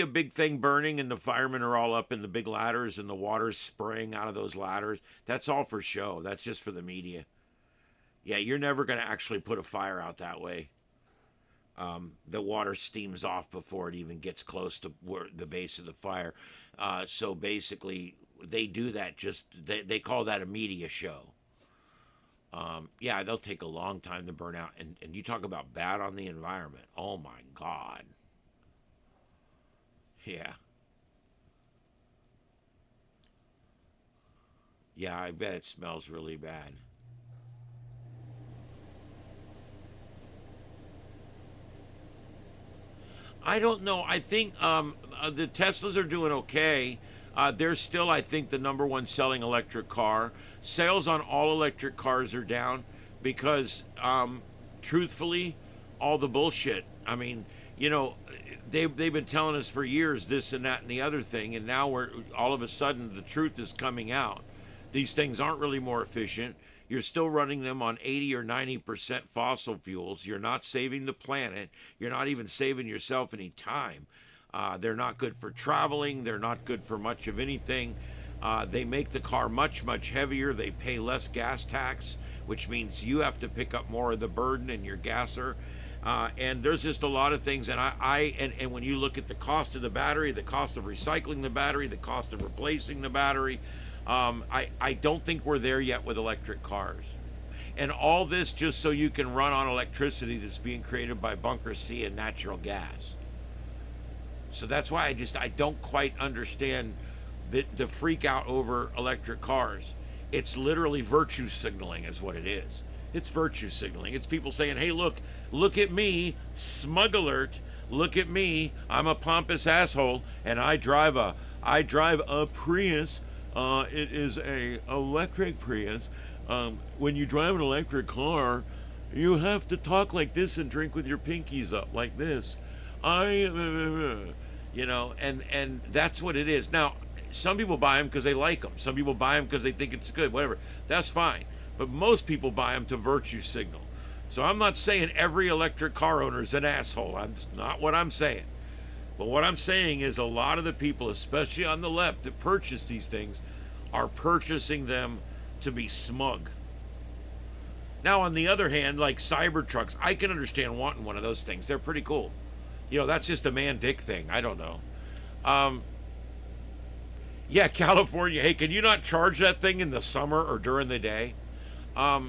a big thing burning and the firemen are all up in the big ladders and the water's spraying out of those ladders, that's all for show. That's just for the media. Yeah, you're never going to actually put a fire out that way. The water steams off before it even gets close to where the base of the fire. So basically, they do that they call that a media show. Yeah, they'll take a long time to burn out. And you talk about bad on the environment. Oh my God. Yeah. Yeah, I bet it smells really bad. I don't know. I think the Teslas are doing okay. They're still, I think, the number one selling electric car. Sales on all electric cars are down because, truthfully, all the bullshit. I mean, you know, they've been telling us for years this and that and the other thing, and now we're all of a sudden the truth is coming out. These things aren't really more efficient. You're still running them on 80 or 90% fossil fuels. You're not saving the planet. You're not even saving yourself any time. They're not good for traveling. They're not good for much of anything. They make the car much, much heavier. They pay less gas tax, which means you have to pick up more of the burden in your gasser. And there's just a lot of things. And and when you look at the cost of the battery, the cost of recycling the battery, the cost of replacing the battery, I don't think we're there yet with electric cars. And all this just so you can run on electricity that's being created by bunker C and natural gas. So that's why I don't quite understand the freak out over electric cars. It's literally virtue signaling is what it is. It's virtue signaling. It's people saying, hey, look at me, smug alert. Look at me, I'm a pompous asshole, and I drive a Prius. It is a electric Prius. When you drive an electric car, you have to talk like this and drink with your pinkies up like this. You know, and that's what it is. Now, some people buy them because they like them. Some people buy them because they think it's good, whatever. That's fine. But most people buy them to virtue signal. So I'm not saying every electric car owner is an asshole. That's not what I'm saying. But what I'm saying is a lot of the people, especially on the left, that purchase these things are purchasing them to be smug. Now, on the other hand, like Cybertrucks, I can understand wanting one of those things. They're pretty cool. You know, that's just a man-dick thing. I don't know. Yeah, California. Hey, can you not charge that thing in the summer or during the day? I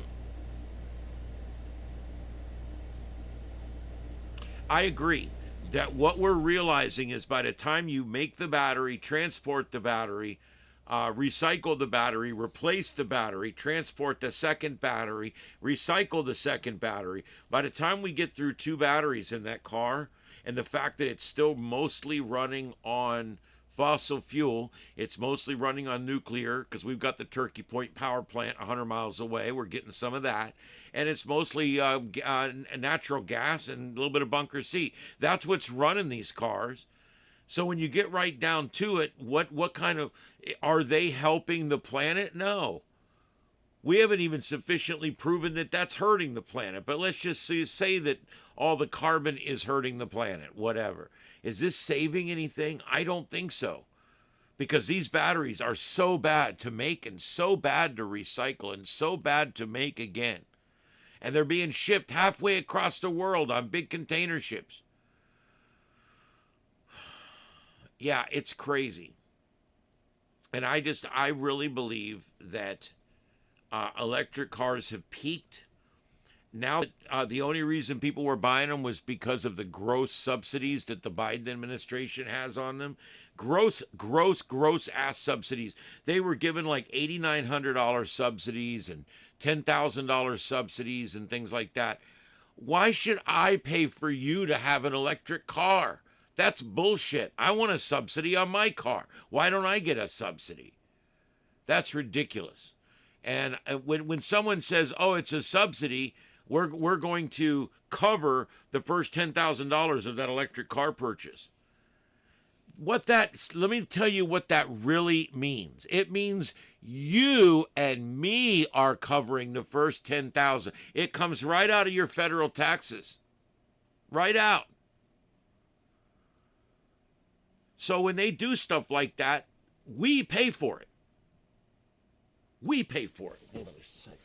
agree that what we're realizing is by the time you make the battery, transport the battery, recycle the battery, replace the battery, transport the second battery, recycle the second battery, by the time we get through 2 batteries in that car, and the fact that it's still mostly running on fossil fuel, it's mostly running on nuclear because we've got the Turkey Point power plant 100 miles away. We're getting some of that. And it's mostly natural gas and a little bit of bunker C. That's what's running these cars. So when you get right down to it, what kind of, are they helping the planet? No. We haven't even sufficiently proven that that's hurting the planet. But let's just say that all the carbon is hurting the planet, whatever. Is this saving anything? I don't think so. Because these batteries are so bad to make and so bad to recycle and so bad to make again. And they're being shipped halfway across the world on big container ships. Yeah, it's crazy. And I really believe that electric cars have peaked. Now, the only reason people were buying them was because of the gross subsidies that the Biden administration has on them. Gross ass subsidies. They were given like $8,900 subsidies and $10,000 subsidies and things like that. Why should I pay for you to have an electric car? That's bullshit. I want a subsidy on my car. Why don't I get a subsidy? That's ridiculous. And when someone says, oh, it's a subsidy, we're going to cover the first $10,000 of that electric car purchase. Let me tell you what that really means. It means you and me are covering the first 10,000. It comes right out of your federal taxes. Right out. So when they do stuff like that, we pay for it. We pay for it. Hold on just a second.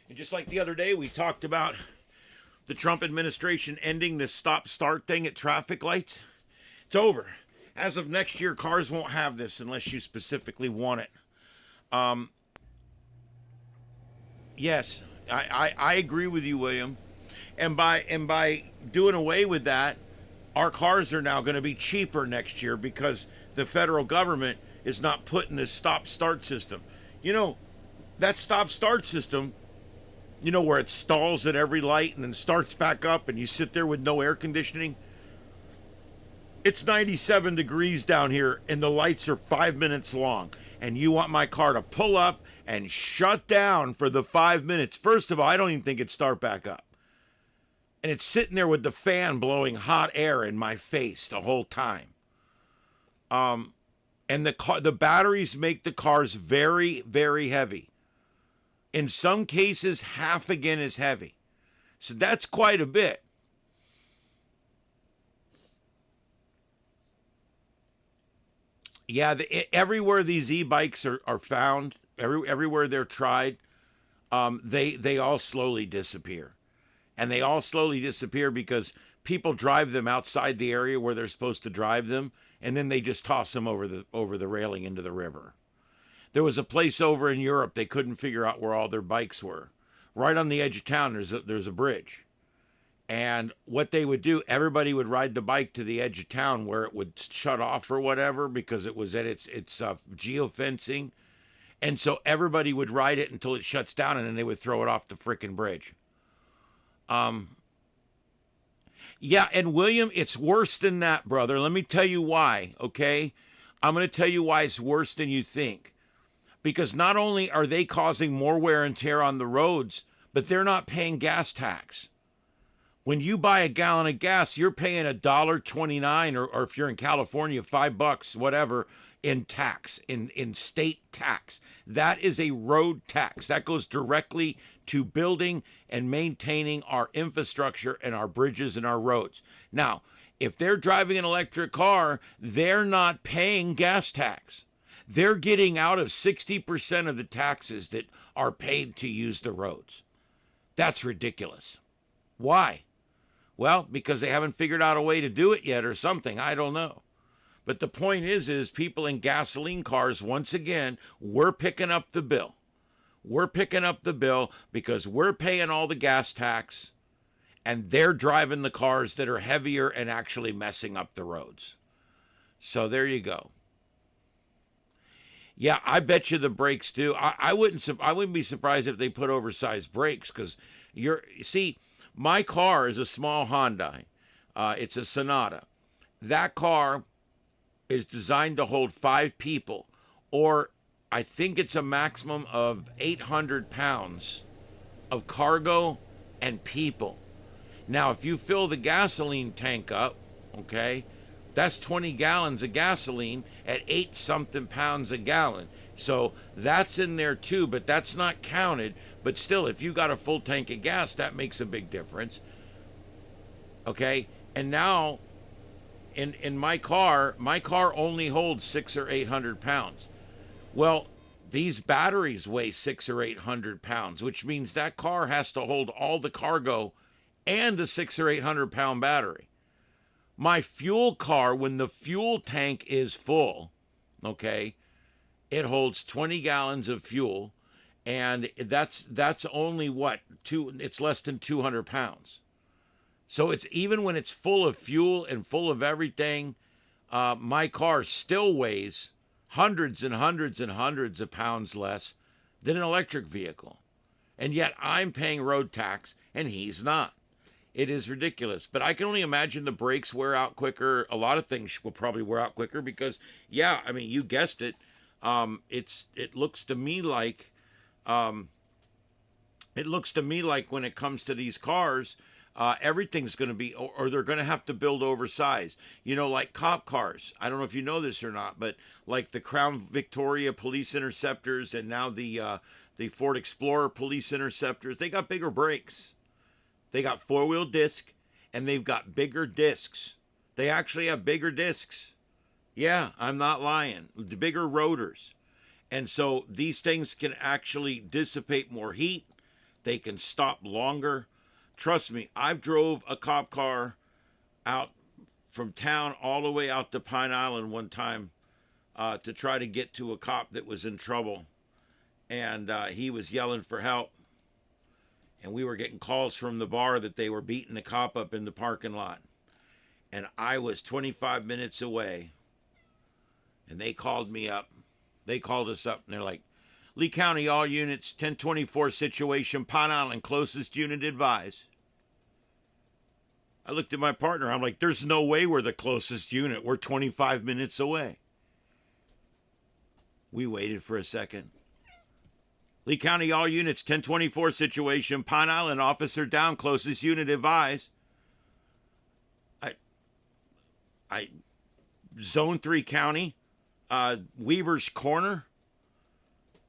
And just like the other day, we talked about the Trump administration ending this stop-start thing at traffic lights. It's over. As of next year, cars won't have this unless you specifically want it. Yes, I agree with you, William. And by doing away with that, our cars are now going to be cheaper next year because the federal government is not putting this stop-start system. You know, that stop-start system, you know, where it stalls at every light and then starts back up and you sit there with no air conditioning. It's 97 degrees down here and the lights are 5 minutes long. And you want my car to pull up and shut down for the 5 minutes. First of all, I don't even think it'd start back up. And it's sitting there with the fan blowing hot air in my face the whole time. And the batteries make the cars very, very heavy. In some cases, half again as heavy. So that's quite a bit. Yeah, everywhere these e-bikes are found, everywhere they're tried, they all slowly disappear. And they all slowly disappear because people drive them outside the area where they're supposed to drive them, and then they just toss them over the railing into the river. There was a place over in Europe, they couldn't figure out where all their bikes were. Right on the edge of town, there's a bridge. And what they would do, everybody would ride the bike to the edge of town where it would shut off or whatever because it was at its geofencing. And so everybody would ride it until it shuts down, and then they would throw it off the frickin' bridge. Yeah, and William, it's worse than that, brother. Let me tell you why, okay? I'm going to tell you why it's worse than you think. Because not only are they causing more wear and tear on the roads, but they're not paying gas tax. When you buy a gallon of gas, you're paying $1.29, or if you're in California, $5, whatever, in tax, in state tax. That is a road tax. That goes directly to building and maintaining our infrastructure and our bridges and our roads. Now, if they're driving an electric car, they're not paying gas tax. They're getting out of 60% of the taxes that are paid to use the roads. That's ridiculous. Why? Well, because they haven't figured out a way to do it yet or something. I don't know. But the point is people in gasoline cars, once again, we're picking up the bill. We're picking up the bill because we're paying all the gas tax, and they're driving the cars that are heavier and actually messing up the roads. So there you go. Yeah, I bet you the brakes do. I wouldn't be surprised if they put oversized brakes because see, my car is a small Hyundai. It's a Sonata. That car is designed to hold 5 people, or I think it's a maximum of 800 pounds of cargo and people. Now, if you fill the gasoline tank up, okay, that's 20 gallons of gasoline at 8-something pounds a gallon. So that's in there too, but that's not counted. But still, if you got a full tank of gas, that makes a big difference. Okay, and now in my car only holds 600 or 800 pounds. Well, these batteries weigh 600 or 800 pounds, which means that car has to hold all the cargo and a 600 or 800 pound battery. My fuel car, when the fuel tank is full, okay, it holds 20 gallons of fuel, and that's only it's less than 200 pounds. So it's even when it's full of fuel and full of everything, my car still weighs hundreds and hundreds and hundreds of pounds less than an electric vehicle. And yet I'm paying road tax and he's not. It is ridiculous. But I can only imagine the brakes wear out quicker. A lot of things will probably wear out quicker because, yeah, I mean, you guessed it. It looks to me like when it comes to these cars, everything's going to be, or they're going to have to build oversized. You know, like cop cars. I don't know if you know this or not, but like the Crown Victoria police interceptors and now the the Ford Explorer police interceptors, they got bigger brakes. They got four-wheel disc, and they've got bigger discs. They actually have bigger discs. Yeah, I'm not lying. The bigger rotors. And so these things can actually dissipate more heat. They can stop longer. Trust me, I've drove a cop car out from town all the way out to Pine Island one time to try to get to a cop that was in trouble. And he was yelling for help. And we were getting calls from the bar that they were beating the cop up in the parking lot. And I was 25 minutes away. And they called me up. They called us up and they're like, Lee County, all units, 1024 situation, Pine Island, closest unit advised. I looked at my partner. I'm like, there's no way we're the closest unit. We're 25 minutes away. We waited for a second. Lee County, all units, 1024 situation, Pine Island, officer down, closest unit advised. I Zone 3 County, Weaver's Corner.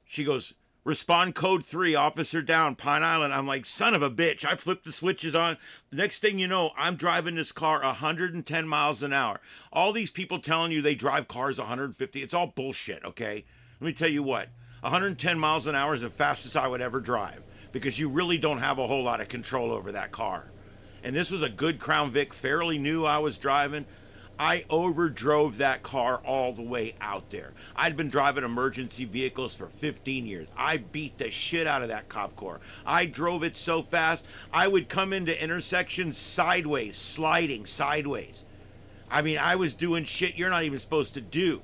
She goes, respond code 3, officer down, Pine Island. I'm like, son of a bitch. I flipped the switches on. The next thing you know, I'm driving this car 110 miles an hour. All these people telling you they drive cars 150, it's all bullshit, okay? Let me tell you what, 110 miles an hour is the fastest I would ever drive because you really don't have a whole lot of control over that car. And this was a good Crown Vic, fairly new I was driving. I overdrove that car all the way out there. I'd been driving emergency vehicles for 15 years. I beat the shit out of that cop car. I drove it so fast, I would come into intersections sideways, sliding sideways. I mean, I was doing shit you're not even supposed to do.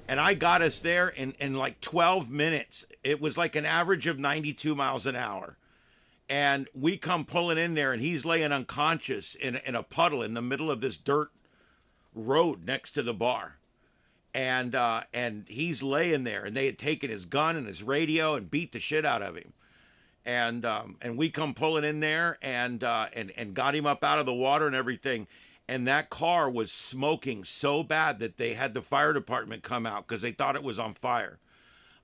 And I got us there in like 12 minutes. It was like an average of 92 miles an hour. And we come pulling in there, and he's laying unconscious in a puddle in the middle of this dirt road next to the bar. And he's laying there, and they had taken his gun and his radio and beat the shit out of him. And we come pulling in there and got him up out of the water and everything. And that car was smoking so bad that they had the fire department come out because they thought it was on fire.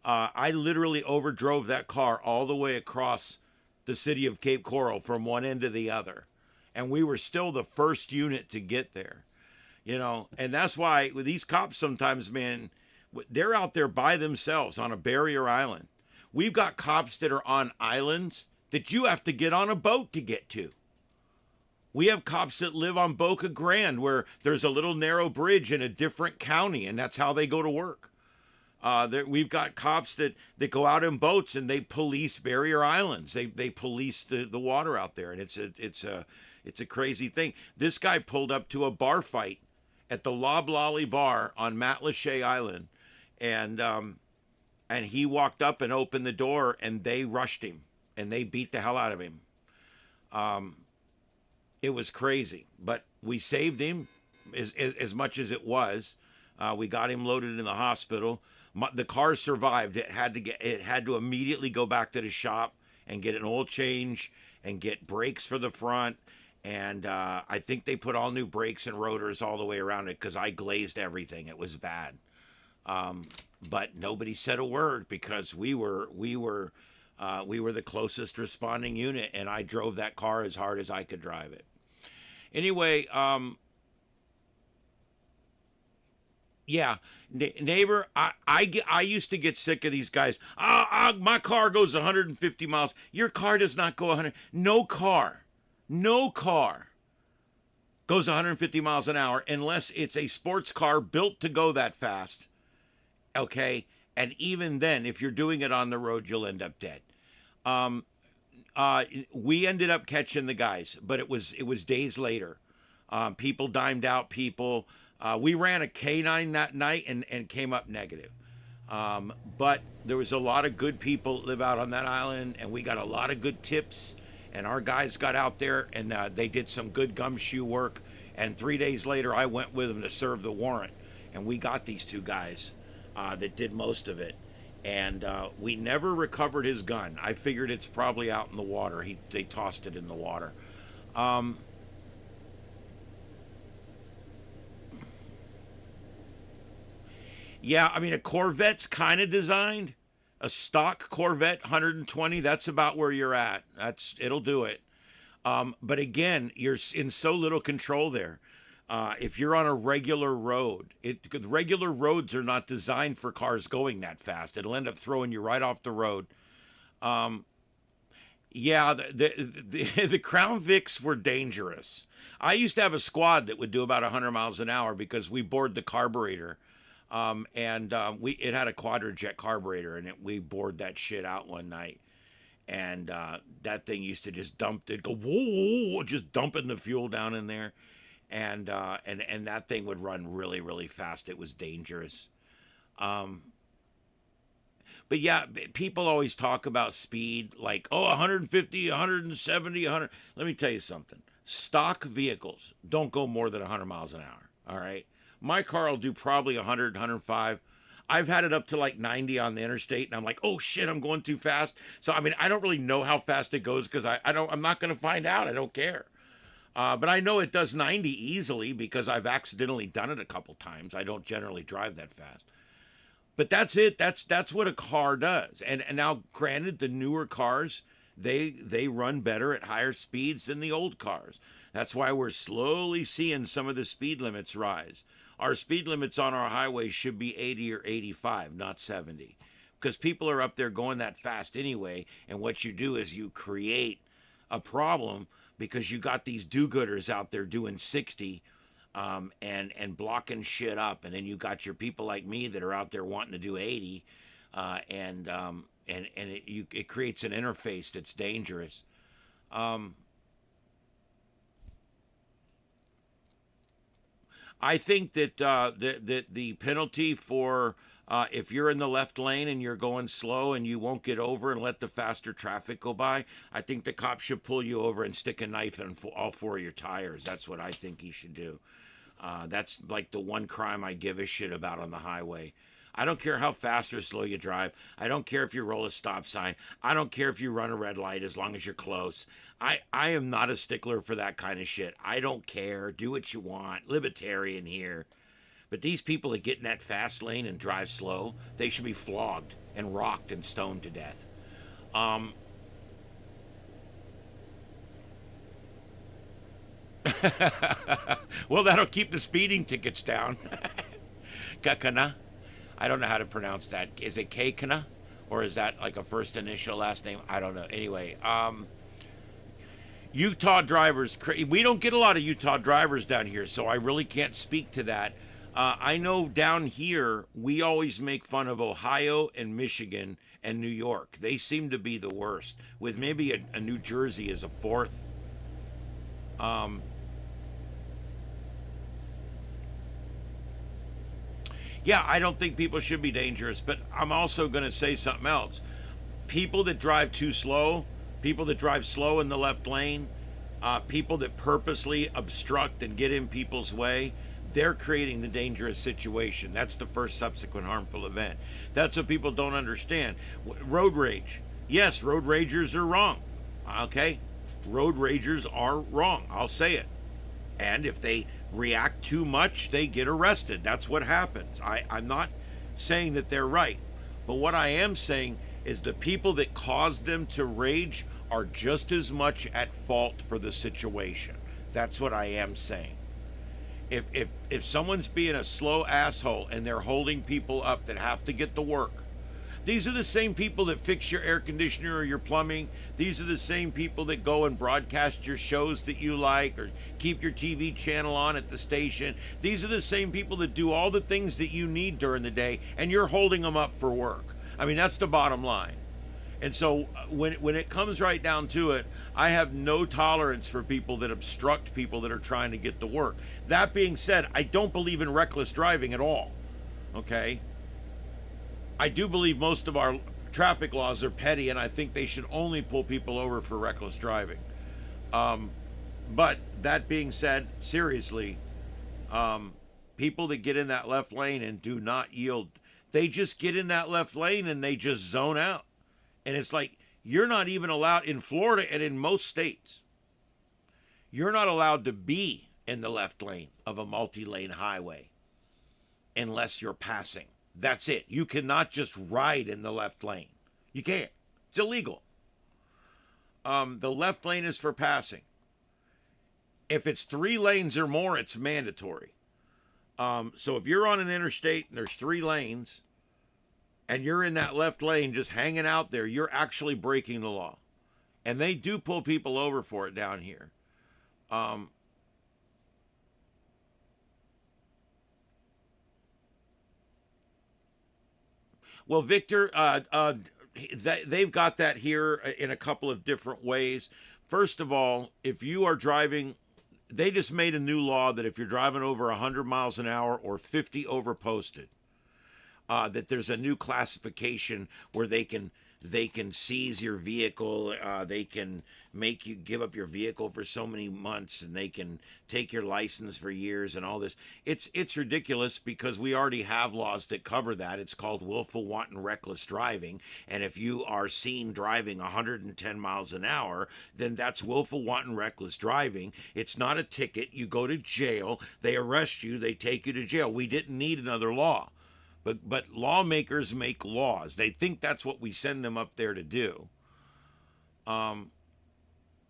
I literally overdrove that car all the way across the city of Cape Coral from one end to the other. And we were still the first unit to get there. You know, and that's why with these cops sometimes, man, they're out there by themselves on a barrier island. We've got cops that are on islands that you have to get on a boat to get to. We have cops that live on Boca Grande where there's a little narrow bridge in a different county, and that's how they go to work. We've got cops that go out in boats and they police barrier islands. They police the water out there, and it's a crazy thing. This guy pulled up to a bar fight at the Loblolly Bar on Matlacha Island, and he walked up and opened the door, and they rushed him, and they beat the hell out of him. It was crazy, but we saved him as much as it was. We got him loaded in the hospital. The car survived. It had to immediately go back to the shop and get an oil change and get brakes for the front. And I think they put all new brakes and rotors all the way around it because I glazed everything. It was bad. But nobody said a word because we were the closest responding unit, and I drove that car as hard as I could drive it. Anyway, yeah, neighbor, I used to get sick of these guys. My car goes 150 miles. Your car does not go 100. No car goes 150 miles an hour unless it's a sports car built to go that fast. Okay, and even then, if you're doing it on the road, you'll end up dead. We ended up catching the guys, but it was days later. People dimed out. We ran a canine that night and came up negative. But there was a lot of good people that live out on that island, and we got a lot of good tips. And our guys got out there, and they did some good gumshoe work. And 3 days later, I went with them to serve the warrant, and we got these two guys that did most of it. And we never recovered his gun. I figured it's probably out in the water. They tossed it in the water. Yeah, I mean, a Corvette's kind of designed A stock Corvette 120, that's about where you're at. It'll do it. But again, you're in so little control there. If you're on a regular road, regular roads are not designed for cars going that fast. It'll end up throwing you right off the road. Yeah, the Crown Vics were dangerous. I used to have a squad that would do about 100 miles an hour because we bored the carburetor. It had a quadrajet carburetor, and we bored that shit out one night. And that thing used to just it'd go whoa, just dumping the fuel down in there. And that thing would run really, really fast. It was dangerous. But yeah, people always talk about speed like, 150, 170, 100. Let me tell you something. Stock vehicles don't go more than 100 miles an hour. All right. My car will do probably 100, 105. I've had it up to like 90 on the interstate, and I'm like, oh shit, I'm going too fast. So, I mean, I don't really know how fast it goes because I'm not going to find out. I don't care. But I know it does 90 easily because I've accidentally done it a couple times. I don't generally drive that fast. But that's it. That's what a car does. And now, granted, the newer cars, they run better at higher speeds than the old cars. That's why we're slowly seeing some of the speed limits rise. Our speed limits on our highways should be 80 or 85, not 70. Because people are up there going that fast anyway, and what you do is you create a problem because you got these do-gooders out there doing 60 and blocking shit up, and then you got your people like me that are out there wanting to do 80, and it creates an interface that's dangerous. I think that the penalty for if you're in the left lane and you're going slow and you won't get over and let the faster traffic go by, I think the cop should pull you over and stick a knife in all four of your tires. That's what I think he should do. That's like the one crime I give a shit about on the highway. I don't care how fast or slow you drive. I don't care if you roll a stop sign. I don't care if you run a red light as long as you're close. I am not a stickler for that kind of shit. I don't care. Do what you want. Libertarian here. But these people that get in that fast lane and drive slow, they should be flogged and rocked and stoned to death. Well, that'll keep the speeding tickets down. Kakana. I don't know how to pronounce that. Is it Kakana? Or is that like a first initial, last name? I don't know. Anyway, Utah drivers. We don't get a lot of Utah drivers down here, so I really can't speak to that. I know down here, we always make fun of Ohio and Michigan and New York. They seem to be the worst, with maybe a New Jersey as a fourth. Yeah, I don't think people should be dangerous, but I'm also going to say something else. People that drive too slow, people that drive slow in the left lane, people that purposely obstruct and get in people's way, they're creating the dangerous situation. That's the first subsequent harmful event. That's what people don't understand. Road rage. Yes, road ragers are wrong. Okay? Road ragers are wrong. I'll say it. And if they react too much, they get arrested. That's what happens. I'm not saying that they're right. But what I am saying is the people that caused them to rage are just as much at fault for the situation. That's what I am saying. If someone's being a slow asshole and they're holding people up that have to get to work, these are the same people that fix your air conditioner or your plumbing. These are the same people that go and broadcast your shows that you like or keep your TV channel on at the station. These are the same people that do all the things that you need during the day, and you're holding them up for work. I mean, that's the bottom line. And so when it comes right down to it, I have no tolerance for people that obstruct people that are trying to get to work. That being said, I don't believe in reckless driving at all. Okay? I do believe most of our traffic laws are petty, and I think they should only pull people over for reckless driving. But that being said, seriously, people that get in that left lane and do not yield, they just get in that left lane and they just zone out. And it's like, you're not even allowed in Florida and in most states. You're not allowed to be in the left lane of a multi-lane highway unless you're passing. That's it. You cannot just ride in the left lane. You can't. It's illegal. The left lane is for passing. If it's 3 lanes or more, it's mandatory. So if you're on an interstate and there's 3 lanes and you're in that left lane just hanging out there, you're actually breaking the law. And they do pull people over for it down here. Well, Victor, they've got that here in a couple of different ways. First of all, if you are driving, they just made a new law that if you're driving over 100 miles an hour or 50 over posted, that there's a new classification where they can seize your vehicle. They can make you give up your vehicle for so many months, and they can take your license for years and all this. It's ridiculous because we already have laws that cover that. It's called willful, wanton, reckless driving. And if you are seen driving 110 miles an hour, then that's willful, wanton, reckless driving. It's not a ticket. You go to jail. They arrest you. They take you to jail. We didn't need another law. But lawmakers make laws. They think that's what we send them up there to do.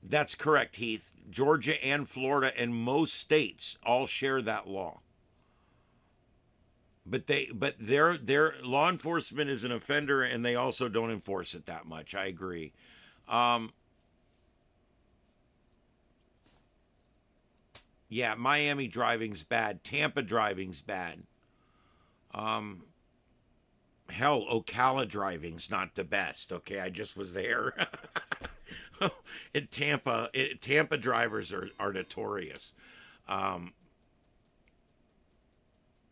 That's correct, Heath. Georgia and Florida and most states all share that law. But their law enforcement is an offender, and they also don't enforce it that much. I agree. Yeah, Miami driving's bad. Tampa driving's bad. Hell, Ocala driving's not the best. Okay, I just was there. In Tampa, Tampa drivers are notorious.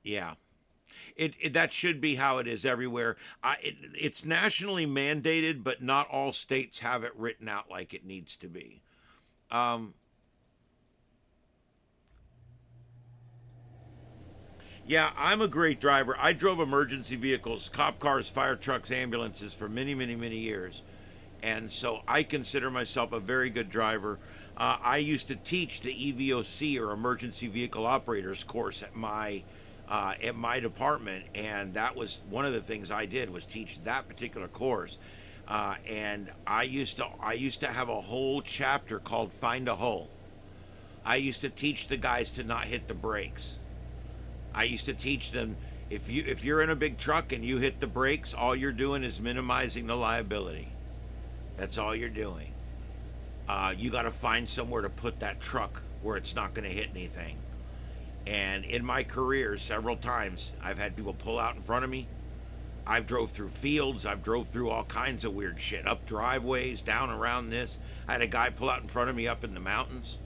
Yeah, that should be how it is everywhere. It's nationally mandated, but not all states have it written out like it needs to be. Yeah, I'm a great driver. I drove emergency vehicles, cop cars, fire trucks, ambulances for many, many, many years. And so I consider myself a very good driver. I used to teach the EVOC, or Emergency Vehicle Operators course, at my department, and that was one of the things I did, was teach that particular course. And I used to have a whole chapter called Find a Hole. I used to teach the guys to not hit the brakes. I used to teach them, if you're in a big truck and you hit the brakes, all you're doing is minimizing the liability. That's all you're doing. You got to find somewhere to put that truck where it's not going to hit anything. And in my career, several times, I've had people pull out in front of me. I've drove through fields. I've drove through all kinds of weird shit, up driveways, down around this. I had a guy pull out in front of me up in the mountains,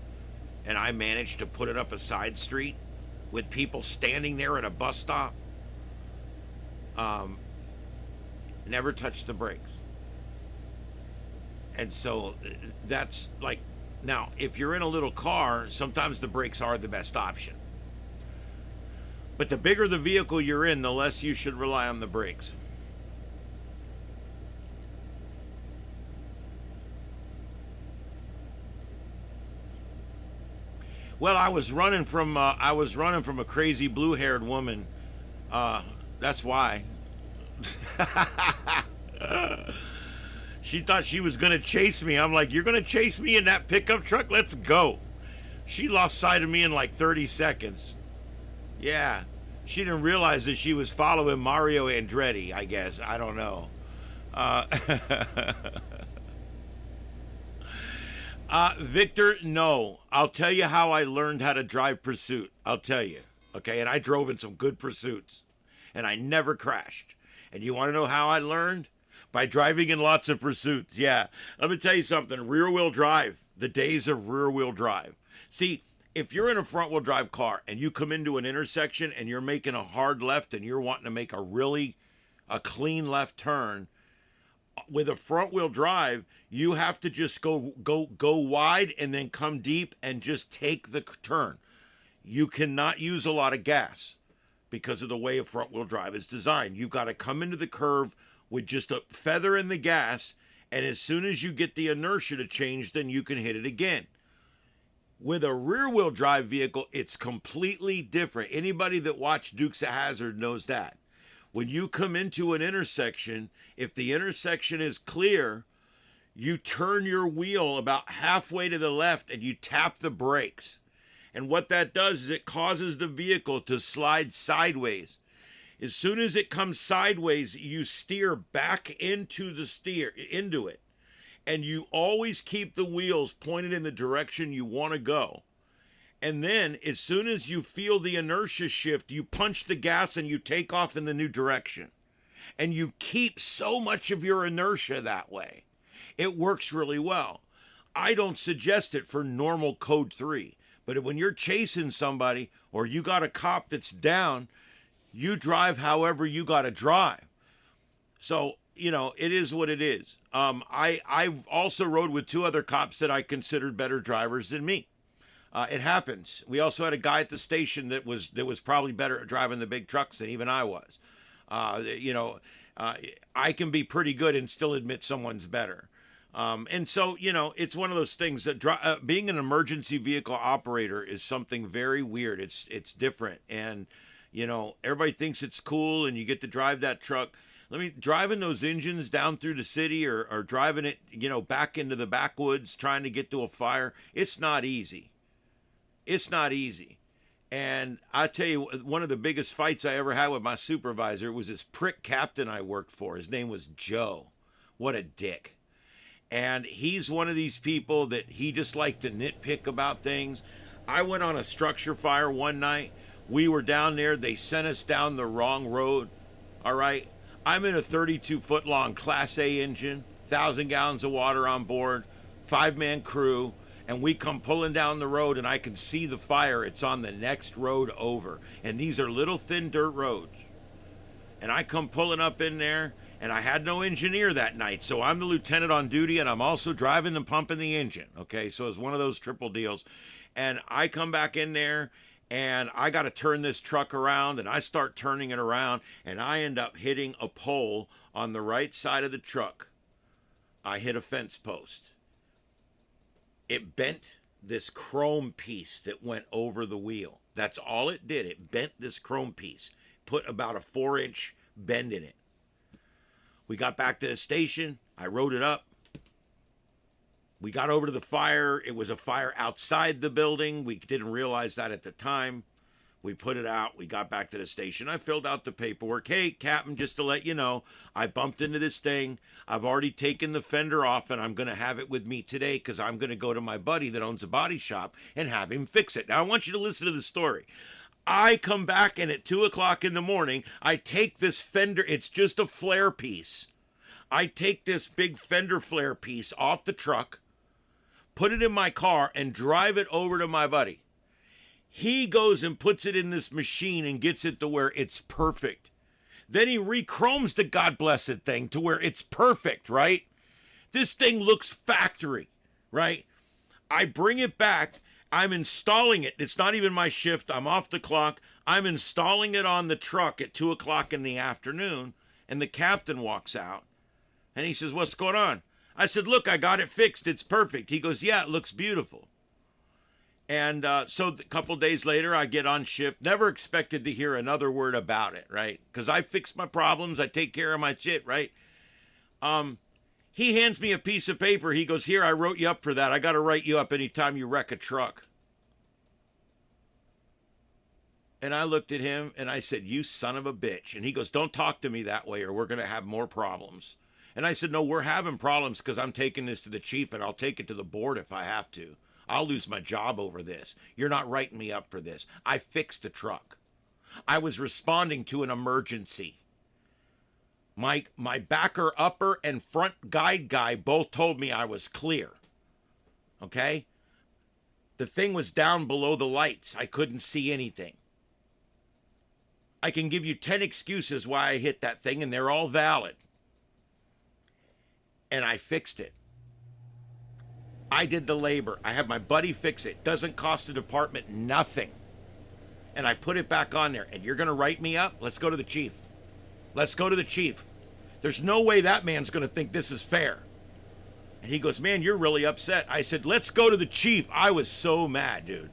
and I managed to put it up a side street with people standing there at a bus stop. Never touched the brakes. And so that's like, now, if you're in a little car, sometimes the brakes are the best option. But the bigger the vehicle you're in, the less you should rely on the brakes. Well, I was running from a crazy blue-haired woman. That's why. She thought she was gonna chase me. I'm like, you're gonna chase me in that pickup truck? Let's go. She lost sight of me in like 30 seconds. Yeah, she didn't realize that she was following Mario Andretti, I guess. I don't know. Victor, no. I'll tell you how I learned how to drive Pursuit. I'll tell you. Okay, and I drove in some good Pursuits. And I never crashed. And you want to know how I learned? By driving in lots of Pursuits. Yeah. Let me tell you something. Rear-wheel drive. The days of rear-wheel drive. See, if you're in a front-wheel drive car and you come into an intersection and you're making a hard left and you're wanting to make a clean left turn, with a front-wheel drive, you have to just go wide and then come deep and just take the turn. You cannot use a lot of gas because of the way a front-wheel drive is designed. You've got to come into the curve with just a feather in the gas, and as soon as you get the inertia to change, then you can hit it again. With a rear-wheel drive vehicle, it's completely different. Anybody that watched Dukes of Hazzard knows that. When you come into an intersection, if the intersection is clear, you turn your wheel about halfway to the left and you tap the brakes. And what that does is it causes the vehicle to slide sideways. As soon as it comes sideways, you steer back into it. And you always keep the wheels pointed in the direction you want to go. And then as soon as you feel the inertia shift, you punch the gas and you take off in the new direction. And you keep so much of your inertia that way. It works really well. I don't suggest it for normal code 3. But when you're chasing somebody or you got a cop that's down, you drive however you got to drive. So, you know, it is what it is. I've also rode with 2 other cops that I considered better drivers than me. It happens. We also had a guy at the station that was probably better at driving the big trucks than even I was. I can be pretty good and still admit someone's better. And so, you know, it's one of those things that being an emergency vehicle operator is something very weird. It's different. And, you know, everybody thinks it's cool and you get to drive that truck. Driving those engines down through the city or driving it, you know, back into the backwoods, trying to get to a fire, it's not easy. It's not easy. And I tell you, one of the biggest fights I ever had with my supervisor was this prick captain I worked for. His name was Joe. What a dick. And he's one of these people that he just liked to nitpick about things. I went on a structure fire one night. We were down there. They sent us down the wrong road. All right. I'm in a 32-foot long Class A engine, 1,000 gallons of water on board, 5-man crew. And we come pulling down the road and I can see the fire. It's on the next road over. And these are little thin dirt roads. And I come pulling up in there. And I had no engineer that night, so I'm the lieutenant on duty, and I'm also driving and pumping the engine, okay? So it's one of those triple deals. And I come back in there, and I got to turn this truck around, and I start turning it around, and I end up hitting a pole on the right side of the truck. I hit a fence post. It bent this chrome piece that went over the wheel. That's all it did. It bent this chrome piece, put about a 4-inch bend in it. We got back to the station. I wrote it up. We got over to the fire. It was a fire outside the building. We didn't realize that at the time. We put it out. We got back to the station. I filled out the paperwork. Hey, Captain, just to let you know, I bumped into this thing. I've already taken the fender off, and I'm going to have it with me today because I'm going to go to my buddy that owns a body shop and have him fix it. Now, I want you to listen to the story. I come back, and at 2 o'clock in the morning, I take this fender. It's just a flare piece. I take this big fender flare piece off the truck, put it in my car, and drive it over to my buddy. He goes and puts it in this machine and gets it to where it's perfect. Then he re-chromes the God blessed thing to where it's perfect, right? This thing looks factory, right? I bring it back. I'm installing it. It's not even my shift. I'm off the clock. I'm installing it on the truck at 2 o'clock in the afternoon, and the captain walks out, and he says, "What's going on?" I said, "Look, I got it fixed. It's perfect." He goes, "Yeah, it looks beautiful." And so a couple days later, I get on shift. Never expected to hear another word about it, right? Because I fix my problems. I take care of my shit, right? He hands me a piece of paper. He goes, "Here, I wrote you up for that. I got to write you up anytime you wreck a truck." And I looked at him and I said, "You son of a bitch." And he goes, "Don't talk to me that way or we're going to have more problems." And I said, "No, we're having problems because I'm taking this to the chief and I'll take it to the board if I have to. I'll lose my job over this. You're not writing me up for this. I fixed the truck. I was responding to an emergency. My backer upper and front guide guy both told me I was clear. Okay? The thing was down below the lights. I couldn't see anything. I can give you 10 excuses why I hit that thing, and they're all valid. And I fixed it. I did the labor. I have my buddy fix it. Doesn't cost the department nothing. And I put it back on there. And you're going to write me up? Let's go to the chief. Let's go to the chief. There's no way that man's going to think this is fair." And he goes, "Man, you're really upset." I said, "Let's go to the chief." I was so mad, dude.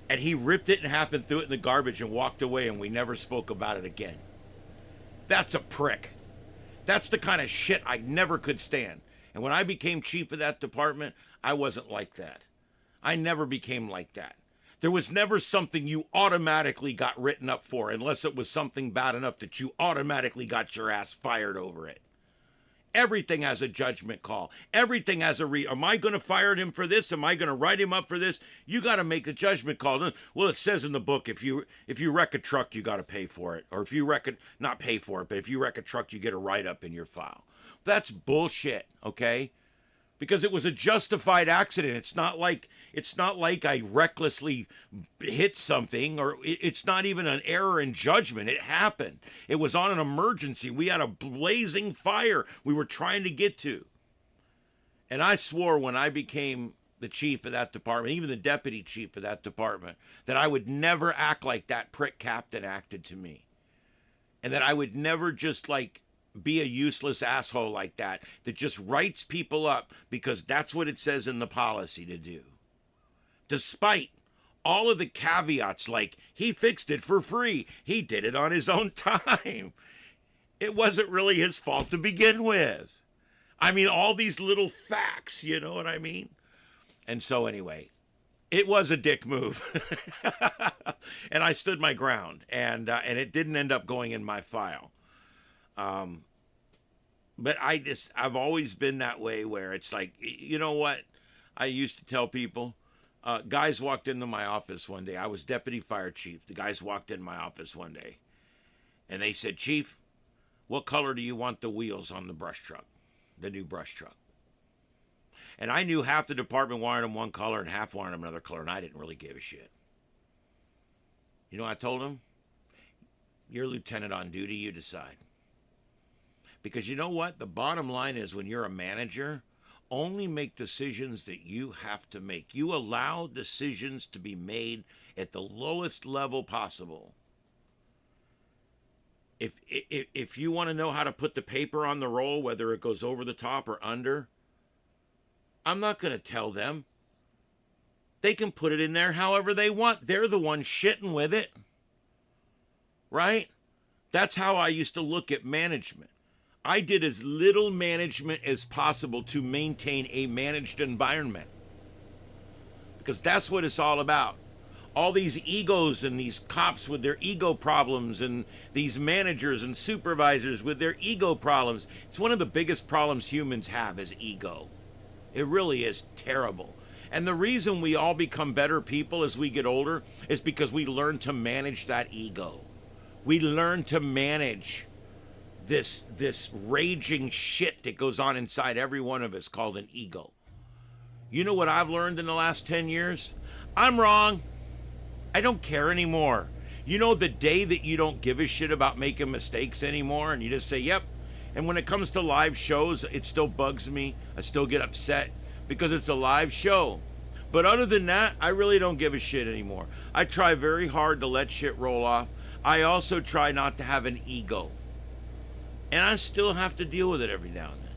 And he ripped it in half and threw it in the garbage and walked away, and we never spoke about it again. That's a prick. That's the kind of shit I never could stand. And when I became chief of that department, I wasn't like that. I never became like that. There was never something you automatically got written up for unless it was something bad enough that you automatically got your ass fired over it. Everything has a judgment call. Everything has a am I going to fire him for this? Am I going to write him up for this? You got to make a judgment call. Well, it says in the book, if you wreck a truck, you got to pay for it. Or if you wreck it, not pay for it, but if you wreck a truck, you get a write-up in your file. That's bullshit, okay? Because it was a justified accident. It's not like I recklessly hit something, or it's not even an error in judgment. It happened. It was on an emergency. We had a blazing fire we were trying to get to. And I swore when I became the chief of that department, even the deputy chief of that department, that I would never act like that prick captain acted to me. And that I would never just be a useless asshole like that just writes people up because that's what it says in the policy to do. Despite all of the caveats, like he fixed it for free, he did it on his own time. It wasn't really his fault to begin with. I mean, all these little facts, you know what I mean? And so anyway, it was a dick move. And I stood my ground, and it didn't end up going in my file. But I've always been that way where it's like, you know what? I used to tell people, guys walked into my office one day. I was deputy fire chief. The guys walked in my office one day and they said, Chief, what color do you want the wheels on the brush truck? The new brush truck. And I knew half the department wanted them one color and half wanted them another color, and I didn't really give a shit. You know what I told them? You're lieutenant on duty, you decide. Because you know what? The bottom line is when you're a manager, only make decisions that you have to make. You allow decisions to be made at the lowest level possible. If you want to know how to put the paper on the roll, whether it goes over the top or under, I'm not going to tell them. They can put it in there however they want. They're the ones shitting with it. Right? That's how I used to look at management. I did as little management as possible to maintain a managed environment. Because that's what it's all about. All these egos and these cops with their ego problems and these managers and supervisors with their ego problems. It's one of the biggest problems humans have is ego. It really is terrible. And the reason we all become better people as we get older is because we learn to manage that ego. We learn to manage this raging shit that goes on inside every one of us called an ego. You know what I've learned in the last 10 years? I'm wrong. I don't care anymore. You know, the day that you don't give a shit about making mistakes anymore and you just say, yep. And when it comes to live shows, it still bugs me. I still get upset because it's a live show. But other than that, I really don't give a shit anymore. I try very hard to let shit roll off. I also try not to have an ego. And I still have to deal with it every now and then.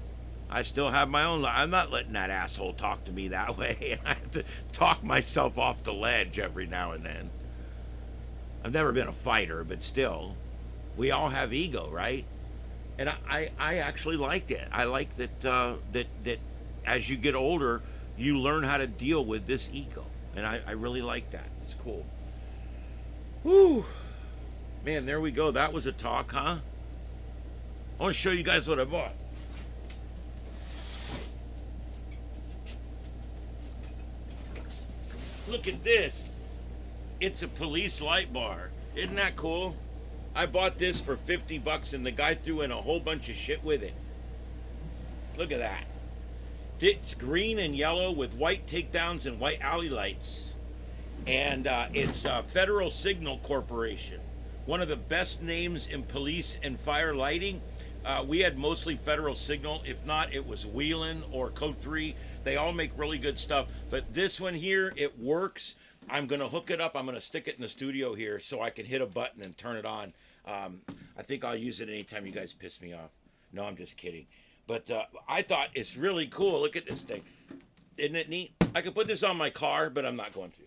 I still have my own life. I'm not letting that asshole talk to me that way. I have to talk myself off the ledge every now and then. I've never been a fighter, but still, we all have ego, right? And I actually like it. I like that that as you get older, you learn how to deal with this ego. And I really like that. It's cool. Whew. Man, there we go. That was a talk, huh? I want to show you guys what I bought. Look at this. It's a police light bar. Isn't that cool? I bought this for $50 and the guy threw in a whole bunch of shit with it. Look at that. It's green and yellow with white takedowns and white alley lights. And it's Federal Signal Corporation. One of the best names in police and fire lighting. We had mostly Federal Signal. If not, it was Wheelan or Code 3. They all make really good stuff. But this one here, it works. I'm going to hook it up. I'm going to stick it in the studio here so I can hit a button and turn it on. I think I'll use it anytime you guys piss me off. No, I'm just kidding. But I thought it's really cool. Look at this thing. Isn't it neat? I could put this on my car, but I'm not going to.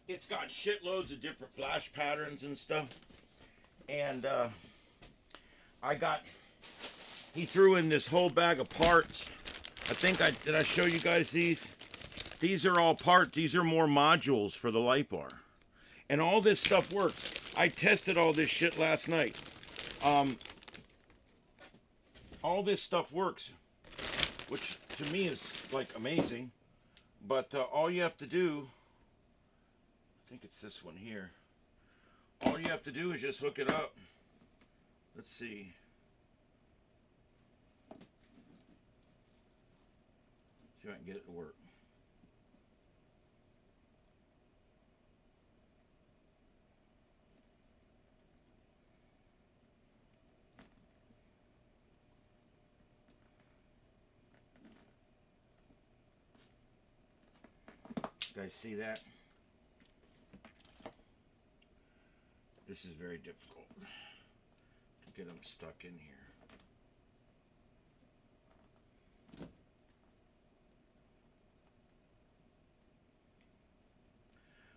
It's got shitloads of different flash patterns and stuff. And he threw in this whole bag of parts. Did I show you guys these? These are all parts. These are more modules for the light bar. And all this stuff works. I tested all this shit last night. All this stuff works, which to me is like amazing. But all you have to do, I think it's this one here. All you have to do is just hook it up. Let's see. See if I can get it to work. You guys see that? This is very difficult to get them stuck in here.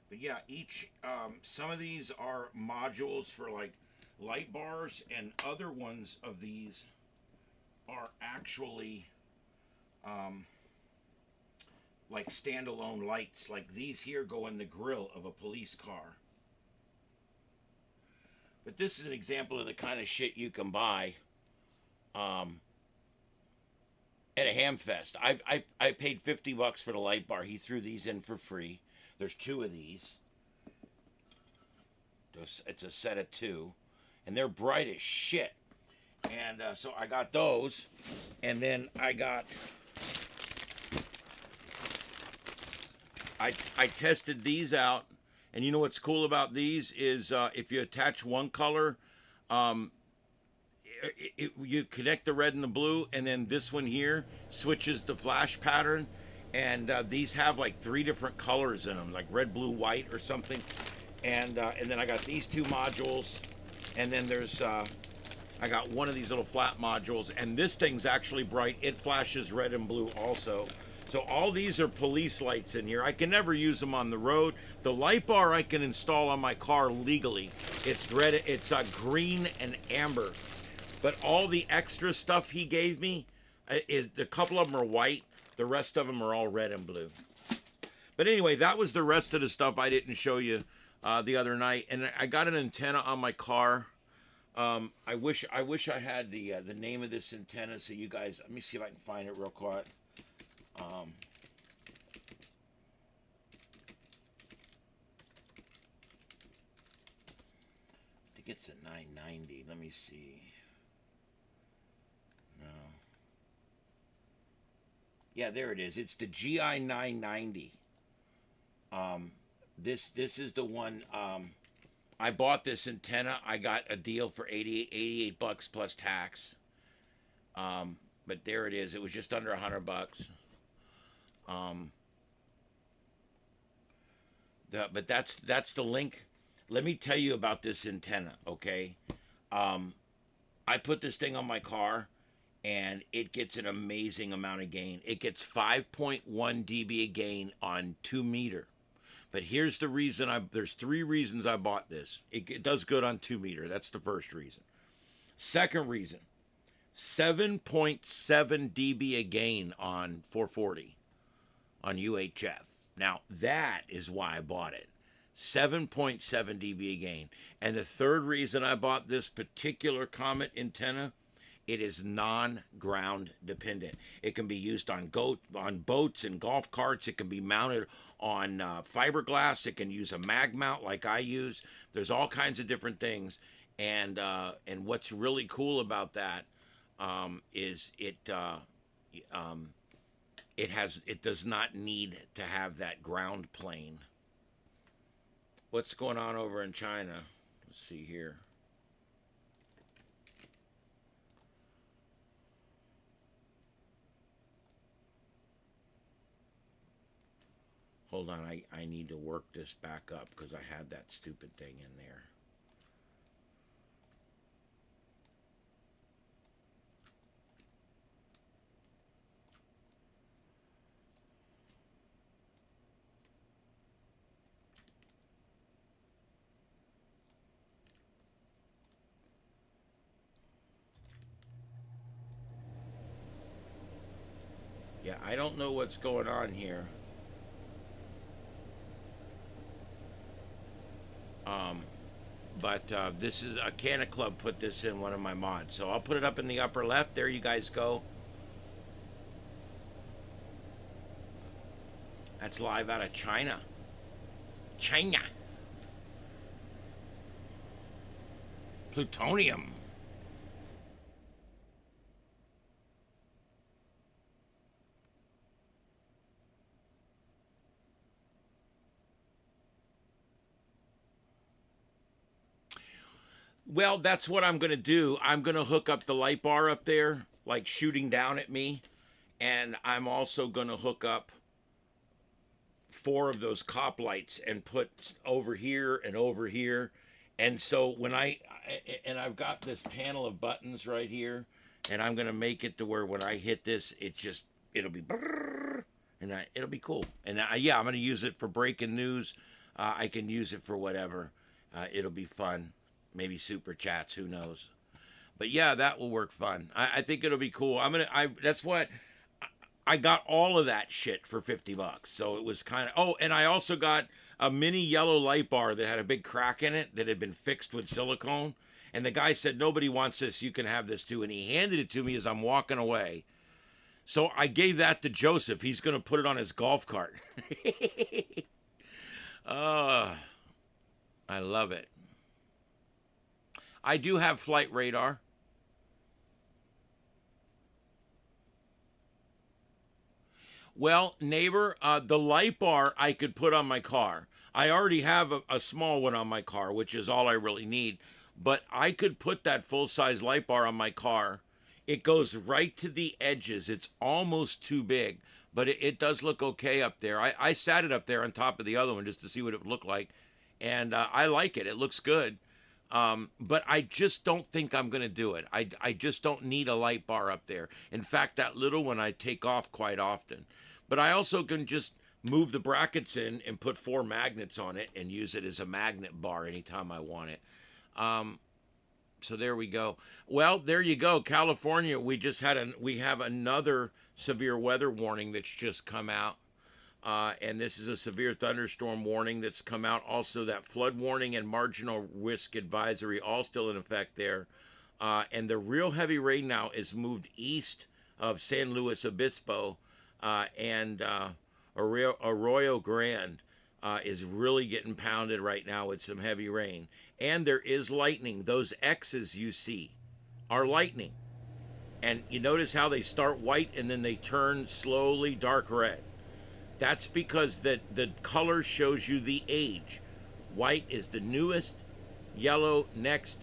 But yeah, some of these are modules for like light bars, and other ones of these are actually like standalone lights. Like these here go in the grill of a police car. But this is an example of the kind of shit you can buy at a ham fest. I paid $50 for the light bar. He threw these in for free. There's 2 of these. It's a set of 2. And they're bright as shit. And so I got those. And then I tested these out. And you know what's cool about these is if you attach one color, you connect the red and the blue, and then this one here switches the flash pattern. And these have like 3 different colors in them, like red, blue, white, or something. And then I got these 2 modules, and then there's I got one of these little flat modules, and this thing's actually bright. It flashes red and blue also. So all these are police lights in here. I can never use them on the road. The light bar I can install on my car legally. It's red, it's green and amber. But all the extra stuff he gave me, is a couple of them are white. The rest of them are all red and blue. But anyway, that was the rest of the stuff I didn't show you the other night. And I got an antenna on my car. I wish I had the name of this antenna so you guys. Let me see if I can find it real quick. I think it's a 990. Let me see. No. Yeah, there it is. It's the GI 990. This is the one. I bought this antenna. I got a deal for $88 plus tax. But there it is. It was just under $100. But that's the link. Let me tell you about this antenna, okay? I put this thing on my car, and it gets an amazing amount of gain. It gets 5.1 dB of gain on 2 meter. But here's the reason there's 3 reasons I bought this. It does good on 2 meter. That's the first reason. Second reason, 7.7 dB of gain on 440 on UHF. Now, that is why I bought it. 7.7 dB of gain. And the third reason I bought this particular Comet antenna, it is non-ground dependent. It can be used on boats and golf carts. It can be mounted on fiberglass. It can use a mag mount like I use. There's all kinds of different things. And what's really cool about that is it does not need to have that ground plane. What's going on over in China? Let's see here. Hold on, I need to work this back up because I had that stupid thing in there. Yeah, I don't know what's going on here. Um, but this is a Canna Club put this in one of my mods. So I'll put it up in the upper left. There you guys go. That's live out of China. China. Plutonium. Well, that's what I'm going to do. I'm going to hook up the light bar up there, like shooting down at me. And I'm also going to hook up 4 of those cop lights and put over here and over here. And so when I've got this panel of buttons right here, and I'm going to make it to where when I hit this, it'll be brrr, and it'll be cool. And yeah, I'm going to use it for breaking news. I can use it for whatever. It'll be fun. Maybe super chats, who knows? But yeah, that will work fun. I think it'll be cool. That's what I got, all of that shit for $50. So it was kind of, oh, and I also got a mini yellow light bar that had a big crack in it that had been fixed with silicone. And the guy said, nobody wants this, you can have this too. And he handed it to me as I'm walking away. So I gave that to Joseph. He's going to put it on his golf cart. I love it. I do have flight radar. Well, neighbor, the light bar I could put on my car. I already have a small one on my car, which is all I really need. But I could put that full-size light bar on my car. It goes right to the edges. It's almost too big, but it does look okay up there. I sat it up there on top of the other one just to see what it would look like. And I like it. It looks good. But I just don't think I'm going to do it. I just don't need a light bar up there. In fact, that little one I take off quite often. But I also can just move the brackets in and put 4 magnets on it and use it as a magnet bar anytime I want it. So there we go. Well, there you go. California, we have another severe weather warning that's just come out. And this is a severe thunderstorm warning that's come out. Also, that flood warning and marginal risk advisory all still in effect there. And the real heavy rain now is moved east of San Luis Obispo, and Arroyo Grande is really getting pounded right now with some heavy rain. And there is lightning. Those X's you see are lightning. And you notice how they start white and then they turn slowly dark red. That's because the color shows you the age. White is the newest, yellow next,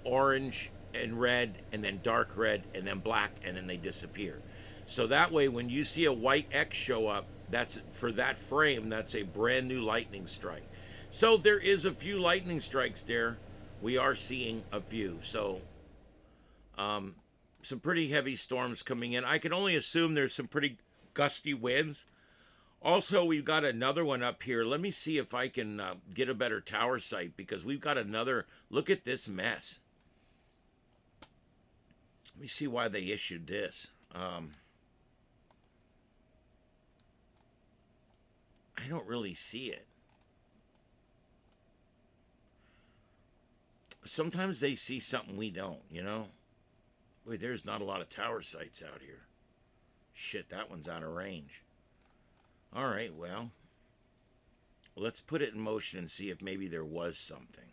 orange and red, and then dark red, and then black, and then they disappear. So that way, when you see a white X show up, that's for that frame, that's a brand new lightning strike. So there is a few lightning strikes there. We are seeing a few. So some pretty heavy storms coming in. I can only assume there's some pretty gusty winds. Also, we've got another one up here. Let me see if I can get a better tower site, because we've got another. Look at this mess. Let me see why they issued this. I don't really see it. Sometimes they see something we don't, you know? Wait, there's not a lot of tower sites out here. Shit, that one's out of range. All right, well, let's put it in motion and see if maybe there was something.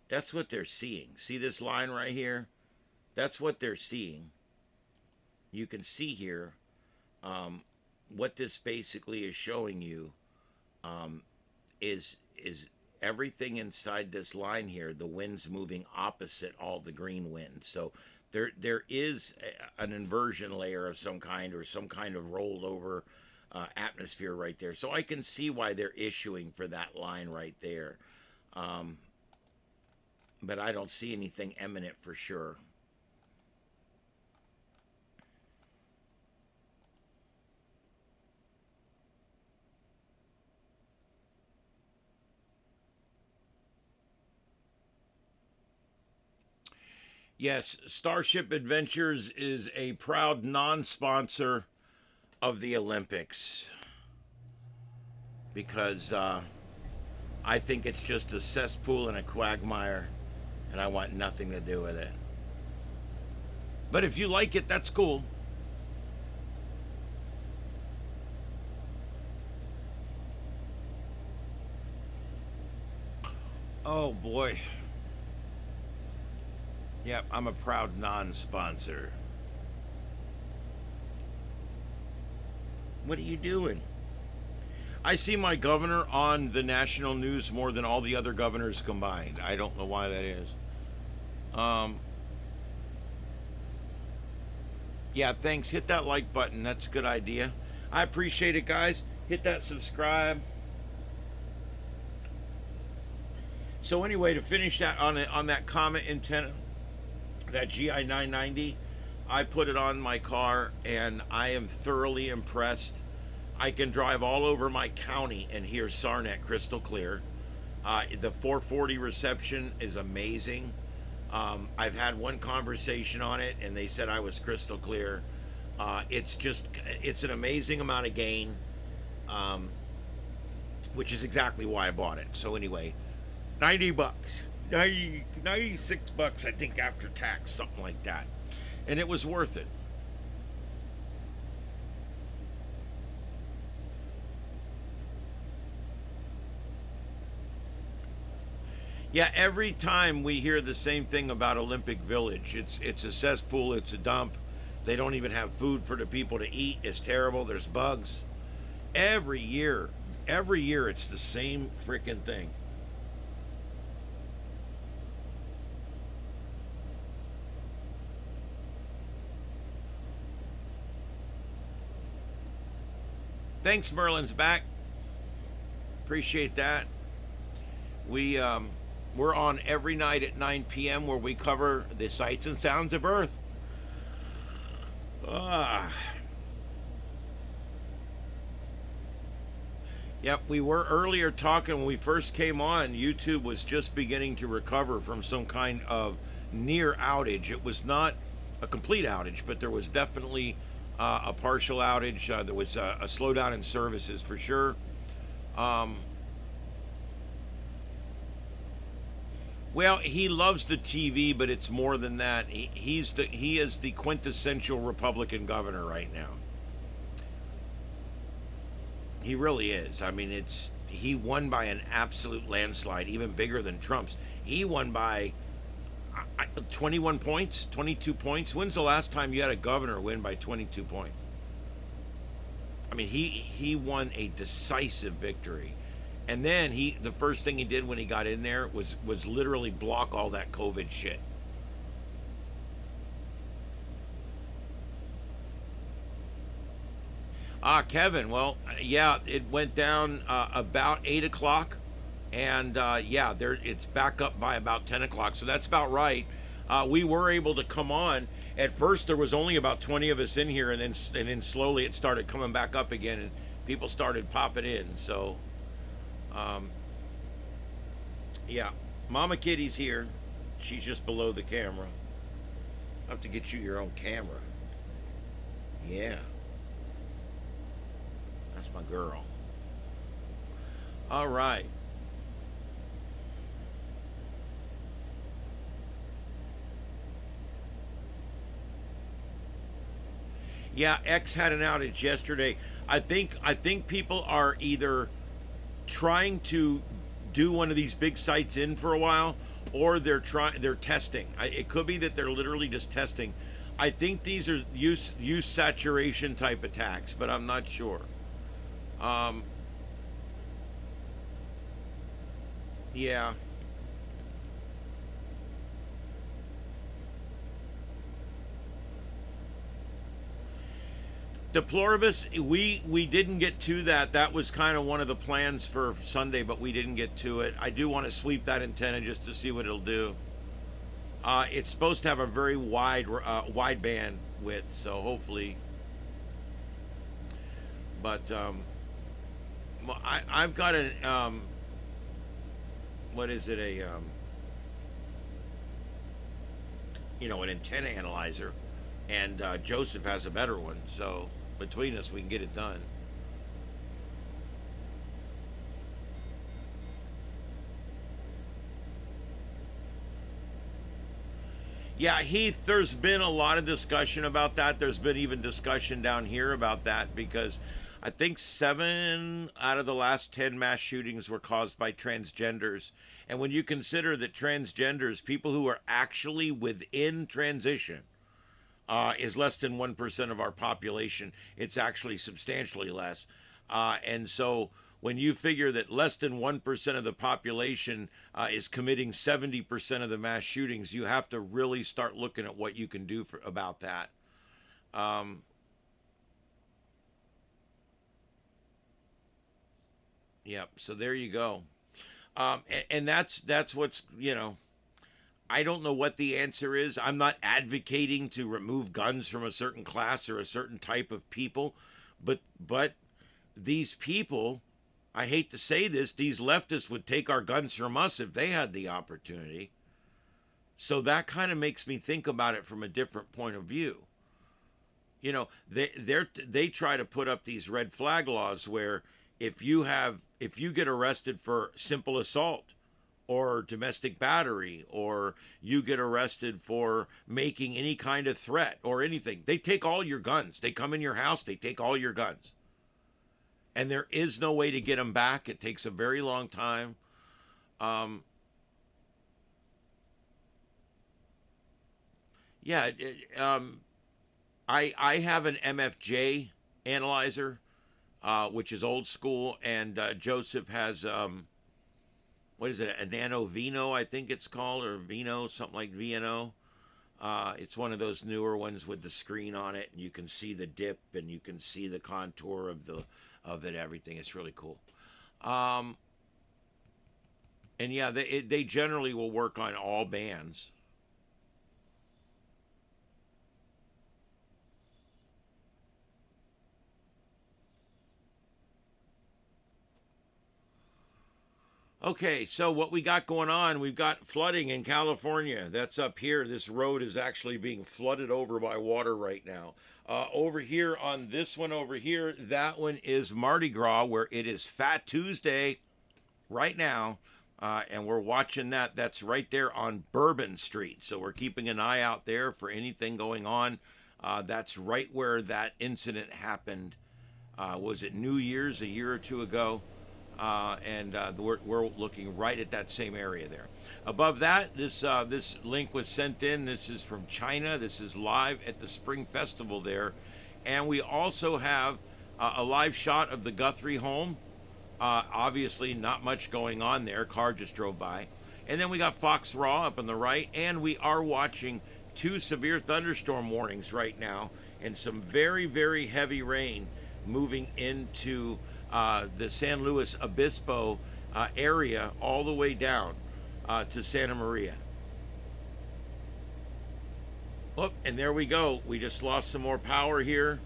That's what they're seeing. See this line right here? That's what they're seeing. You can see here what this basically is showing you is everything inside this line here. The wind's moving opposite all the green winds. So there is an inversion layer of some kind, or some kind of rolled over atmosphere right there. So I can see why they're issuing for that line right there. But I don't see anything imminent for sure. Yes, Starship Adventures is a proud non-sponsor of the Olympics because I think it's just a cesspool and a quagmire, and I want nothing to do with it. But if you like it, that's cool. Oh boy. Yep, I'm a proud non-sponsor. What are you doing? I see my governor on the national news more than all the other governors combined. I don't know why that is. Yeah, thanks. Hit that like button. That's a good idea. I appreciate it, guys. Hit that subscribe. So anyway, to finish that on that Comet antenna, that GI 990, I put it on my car and I am thoroughly impressed. I can drive all over my county and hear SARnet crystal clear. The 440 reception is amazing. I've had one conversation on it and they said I was crystal clear. It's an amazing amount of gain, which is exactly why I bought it. So anyway, 90 bucks, 96 bucks, I think, after tax, something like that. And it was worth it. Yeah, every time we hear the same thing about Olympic Village. It's a cesspool, it's a dump. They don't even have food for the people to eat. It's terrible. There's bugs. Every year it's the same freaking thing. Thanks, Merlin's back. Appreciate that. We're on every night at 9 p.m. where we cover the sights and sounds of Earth. Yep, we were earlier talking when we first came on. YouTube was just beginning to recover from some kind of near outage. It was not a complete outage, but there was definitely a partial outage. There was a slowdown in services for sure. Well, he loves the TV, but it's more than that. He is the quintessential Republican governor right now. He really is. I mean, he won by an absolute landslide, even bigger than Trump's. He won by 21 points, 22 points. When's the last time you had a governor win by 22 points? I mean, he won a decisive victory. And then the first thing he did when he got in there was literally block all that COVID shit. Kevin, well, yeah, it went down about 8 o'clock. And yeah, it's back up by about 10 o'clock. So that's about right. We were able to come on. At first, there was only about 20 of us in here. And then slowly it started coming back up again. And people started popping in. So, yeah. Mama Kitty's here. She's just below the camera. I'll have to get you your own camera. Yeah. That's my girl. All right. Yeah, X had an outage yesterday. I think people are either trying to do one of these big sites in for a while, or they're testing. It could be that they're literally just testing. I think these are use saturation type attacks, but I'm not sure. Yeah. Deploribus, we didn't get to that. That was kind of one of the plans for Sunday, but we didn't get to it. I do want to sweep that antenna just to see what it'll do. It's supposed to have a very wide band width, so hopefully. But I've got an what is it, an antenna analyzer, and Joseph has a better one, so between us, we can get it done. Yeah, Heath, there's been a lot of discussion about that. There's been even discussion down here about that because I think 7 out of the last 10 mass shootings were caused by transgenders. And when you consider that transgenders, people who are actually within transition, is less than 1% of our population, it's actually substantially less. And so when you figure that less than 1% of the population is committing 70% of the mass shootings, you have to really start looking at what you can do about that. Yep. So there you go. And that's what's, I don't know what the answer is. I'm not advocating to remove guns from a certain class or a certain type of people, but these people, I hate to say this, these leftists would take our guns from us if they had the opportunity. So that kind of makes me think about it from a different point of view. They try to put up these red flag laws where if you get arrested for simple assault or domestic battery, or you get arrested for making any kind of threat or anything, they take all your guns. They come in your house, they take all your guns. And there is no way to get them back. It takes a very long time. I have an MFJ analyzer, which is old school, and Joseph has what is it, a Nano Vino, I think it's called, or Vino, something like VNO. It's one of those newer ones with the screen on it, and you can see the dip, and you can see the contour of it, everything. It's really cool. And yeah, they generally will work on all bands. Okay, so what we got going on, we've got flooding in California. That's up here. This road is actually being flooded over by water right now. Over here on this one over here, that one is Mardi Gras, where it is Fat Tuesday right now. And we're watching that. That's right there on Bourbon Street. So we're keeping an eye out there for anything going on. That's right where that incident happened. Was it New Year's a year or two ago? We're looking right at that same area there. Above that, this link was sent in. This is from China. This is live at the Spring Festival there. And we also have a live shot of the Guthrie home. Obviously, not much going on there. Car just drove by. And then we got Fox Raw up on the right. And we are watching 2 severe thunderstorm warnings right now. And some very, very heavy rain moving into the San Luis Obispo area all the way down to Santa Maria. Oh, and there we go. We just lost some more power here.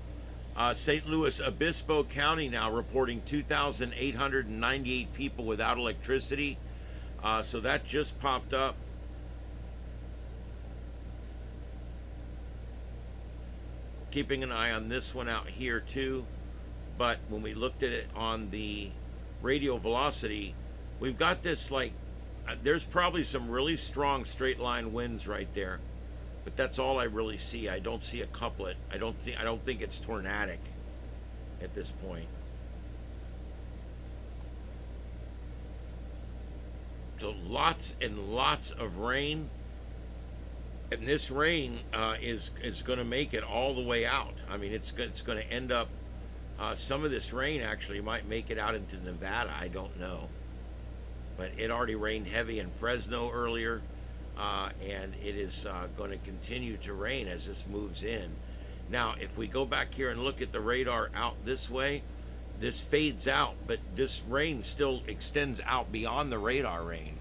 St. Luis Obispo County now reporting 2,898 people without electricity. So that just popped up. Keeping an eye on this one out here too. But when we looked at it on the radial velocity, we've got this there's probably some really strong straight line winds right there. But that's all I really see. I don't see a couplet. I don't think it's tornadic at this point. So lots and lots of rain. And this rain is going to make it all the way out. I mean, it's going to end up. Some of this rain actually might make it out into Nevada. I don't know. But it already rained heavy in Fresno earlier. And it is going to continue to rain as this moves in. Now, if we go back here and look at the radar out this way, this fades out. But this rain still extends out beyond the radar range.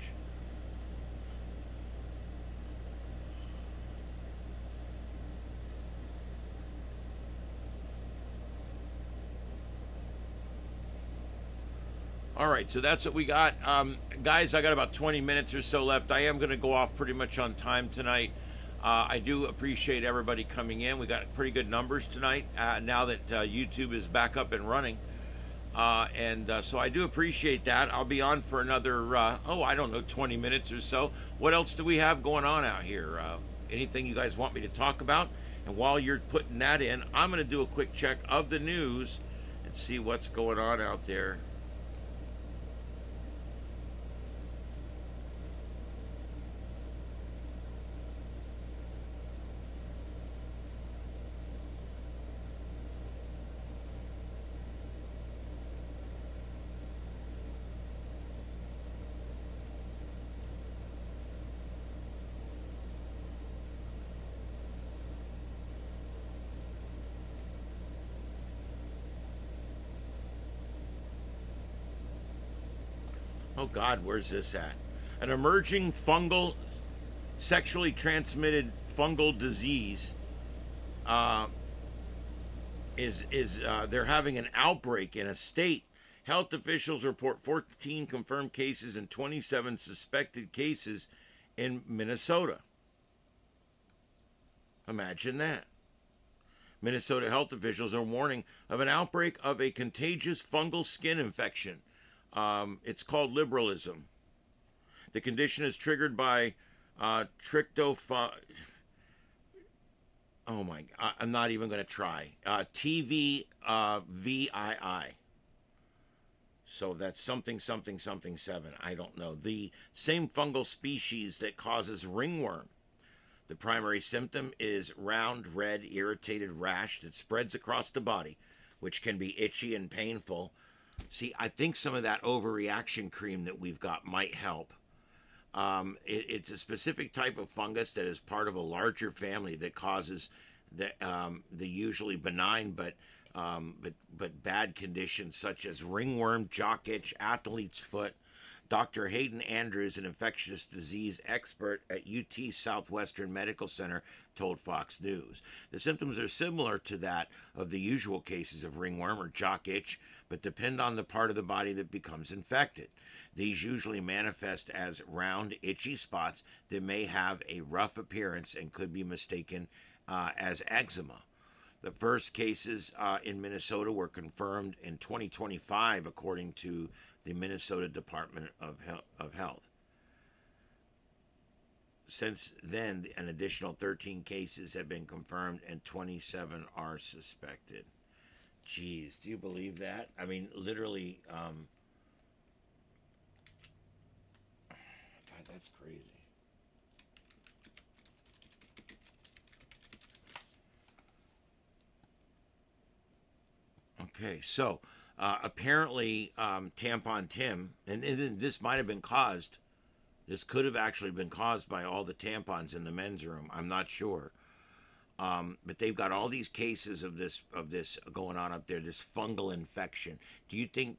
All right, so that's what we got. Guys, I got about 20 minutes or so left. I am going to go off pretty much on time tonight. I do appreciate everybody coming in. We got pretty good numbers tonight now that YouTube is back up and running. And so I do appreciate that. I'll be on for another, I don't know, 20 minutes or so. What else do we have going on out here? Anything you guys want me to talk about? And while you're putting that in, I'm going to do a quick check of the news and see what's going on out there. Oh God, where's this at? An emerging fungal, sexually transmitted fungal disease they're having an outbreak in a state. Health officials report 14 confirmed cases and 27 suspected cases in Minnesota. Imagine that. Minnesota health officials are warning of an outbreak of a contagious fungal skin infection. It's called liberalism. The condition is triggered by oh my, I'm not even going to try. TVVII. So that's something 7. I don't know. The same fungal species that causes ringworm. The primary symptom is round, red, irritated rash that spreads across the body, which can be itchy and painful. See, I think some of that overreaction cream that we've got might help. It's a specific type of fungus that is part of a larger family that causes the usually benign but bad conditions such as ringworm, jock itch, athlete's foot. Dr. Hayden Andrews, an infectious disease expert at UT Southwestern Medical Center, told Fox News. The symptoms are similar to that of the usual cases of ringworm or jock itch, but depend on the part of the body that becomes infected. These usually manifest as round, itchy spots that may have a rough appearance and could be mistaken as eczema. The first cases in Minnesota were confirmed in 2025, according to the Minnesota Department of Health. Since then, an additional 13 cases have been confirmed and 27 are suspected. Jeez, do you believe that? I mean, literally, God, that's crazy. Okay, so apparently Tampon Tim, and this might have been caused, this could have actually been caused by all the tampons in the men's room. I'm not sure. But they've got all these cases of this going on up there, this fungal infection. Do you think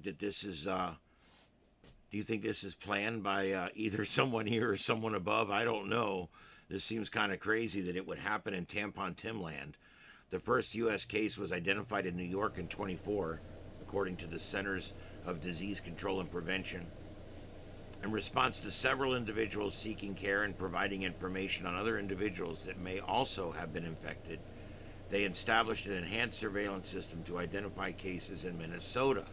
that this is planned by either someone here or someone above? I don't know. This seems kind of crazy that it would happen in Tampon Tim land. The first U.S. case was identified in New York in 24, according to the Centers of Disease Control and Prevention. In response to several individuals seeking care and providing information on other individuals that may also have been infected, they established an enhanced surveillance system to identify cases in Minnesota.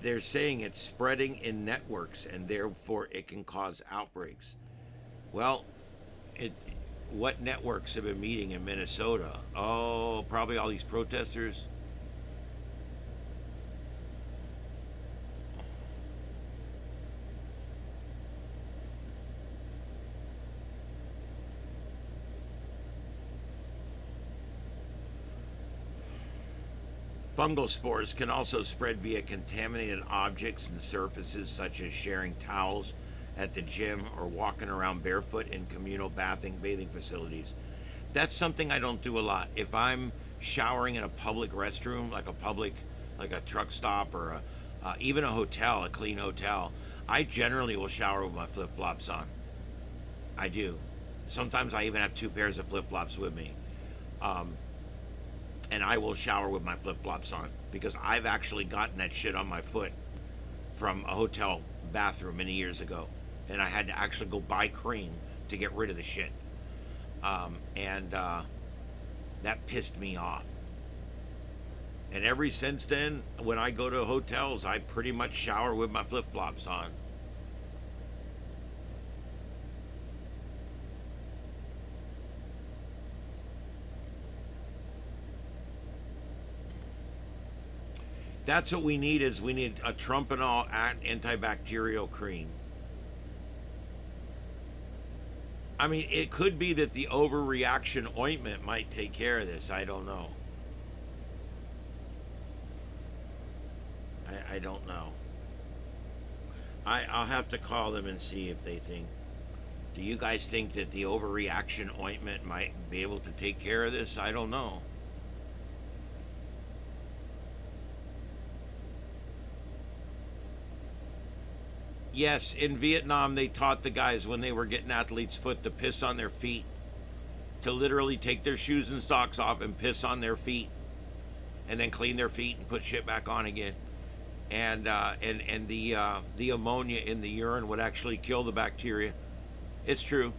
They're saying it's spreading in networks and therefore it can cause outbreaks. Well, what networks have been meeting in Minnesota? Oh, probably all these protesters. Fungal spores can also spread via contaminated objects and surfaces, such as sharing towels at the gym or walking around barefoot in communal bathing facilities. That's something I don't do a lot. If I'm showering in a public restroom, like a truck stop or even a hotel, a clean hotel, I generally will shower with my flip-flops on. I do. Sometimes I even have 2 pairs of flip-flops with me. and I will shower with my flip-flops on, because I've actually gotten that shit on my foot from a hotel bathroom many years ago, and I had to actually go buy cream to get rid of the shit. And that pissed me off. And ever since then, when I go to hotels, I pretty much shower with my flip-flops on. That's what we need, is we need a Trumpinol antibacterial cream. I mean, it could be that the overreaction ointment might take care of this. I don't know. I don't know. I'll have to call them and see if they think. Do you guys think that the overreaction ointment might be able to take care of this? I don't know. Yes, in Vietnam, they taught the guys when they were getting athlete's foot to piss on their feet, to literally take their shoes and socks off and piss on their feet, and then clean their feet and put shit back on again. And the ammonia in the urine would actually kill the bacteria. It's true.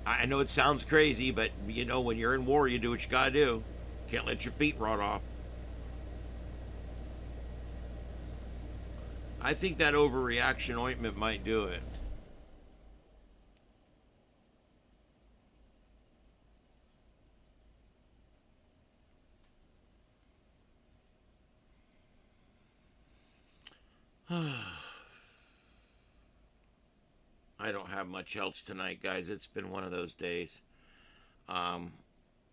I know it sounds crazy, but you know, when you're in war, you do what you gotta do. Can't let your feet rot off. I think that overreaction ointment might do it. I don't have much else tonight, guys. It's been one of those days.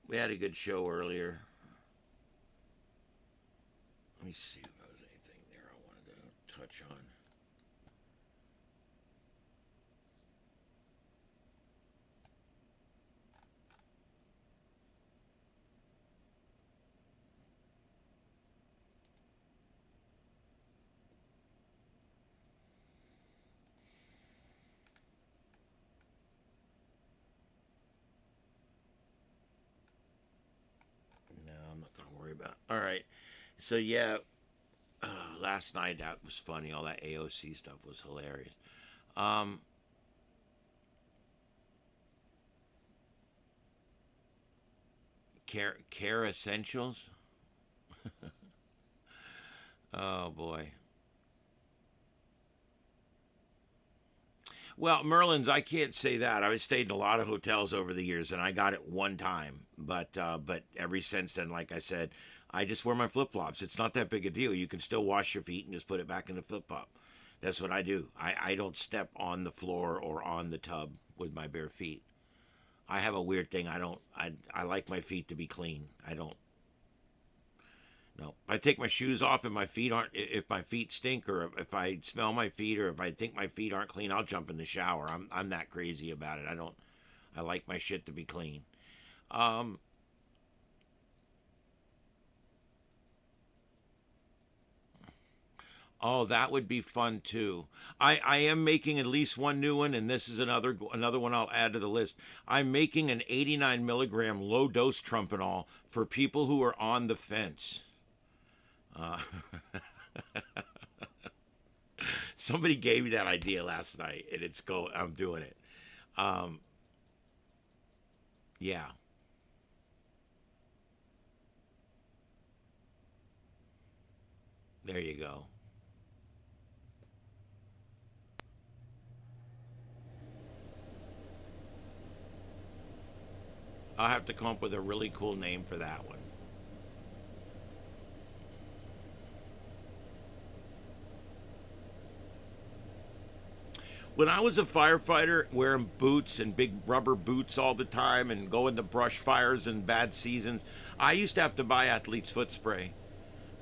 We had a good show earlier. Let me see if there was anything there I wanted to touch on. No, I'm not going to worry about it. All right. So, yeah, last night that was funny. All that AOC stuff was hilarious. Care Essentials? Oh, boy. Well, Merlin's, I can't say that. I've stayed in a lot of hotels over the years, and I got it one time. But ever since then, like I said, I just wear my flip-flops. It's not that big a deal. You can still wash your feet and just put it back in the flip-flop. That's what I do. I don't step on the floor or on the tub with my bare feet. I have a weird thing. I like my feet to be clean. I don't. No, if I take my shoes off and my feet aren't, if my feet stink, or if I smell my feet, or if I think my feet aren't clean, I'll jump in the shower. I'm that crazy about it. I like my shit to be clean. Um, oh, that would be fun too. I am making at least one new one, and this is another one I'll add to the list. I'm making an 89 milligram low dose Trumpinol for people who are on the fence. Uh, Somebody gave me that idea last night, and I'm doing it. Um, yeah, there you go. I'll have to come up with a really cool name for that one. When I was a firefighter, wearing boots and big rubber boots all the time and going to brush fires in bad seasons, I used to have to buy athlete's foot spray.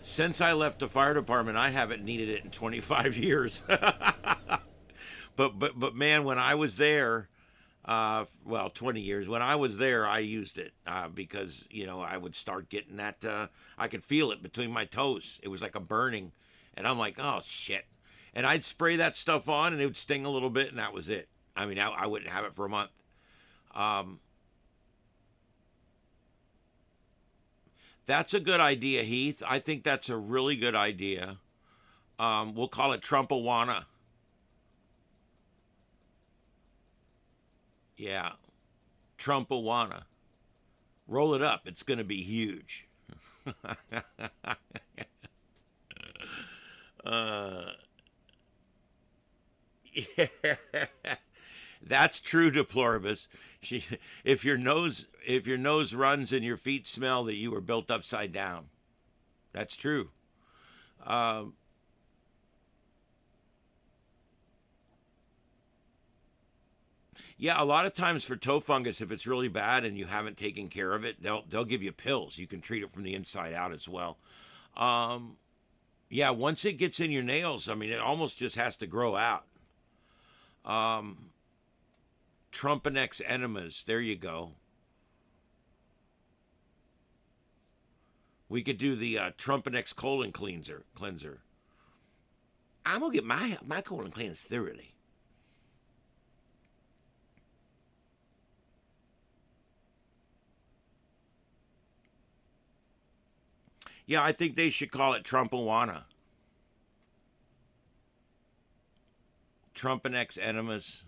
Since I left the fire department, I haven't needed it in 25 years. But man, when I was there, well, 20 years, when I was there, I used it because, I would start getting that, I could feel it between my toes. It was like a burning. And I'm like, oh, shit. And I'd spray that stuff on, and it would sting a little bit, and that was it. I mean, I wouldn't have it for a month. Um, That's a good idea, Heath. I think that's a really good idea. We'll call it Trumpawana. Yeah, Trumpawana. Roll it up. It's going to be huge. Yeah. That's true, Deploribus. If your nose runs and your feet smell, that you were built upside down. That's true. Um, yeah, a lot of times for toe fungus, if it's really bad and you haven't taken care of it, they'll give you pills. You can treat it from the inside out as well. Um, yeah, once it gets in your nails, I mean, it almost just has to grow out. Um, Trumpanex enemas. There you go. We could do the Trumpanex colon cleanser. I'm gonna get my colon cleansed thoroughly. Yeah, I think they should call it Trumpawana. Trumpanex enemas.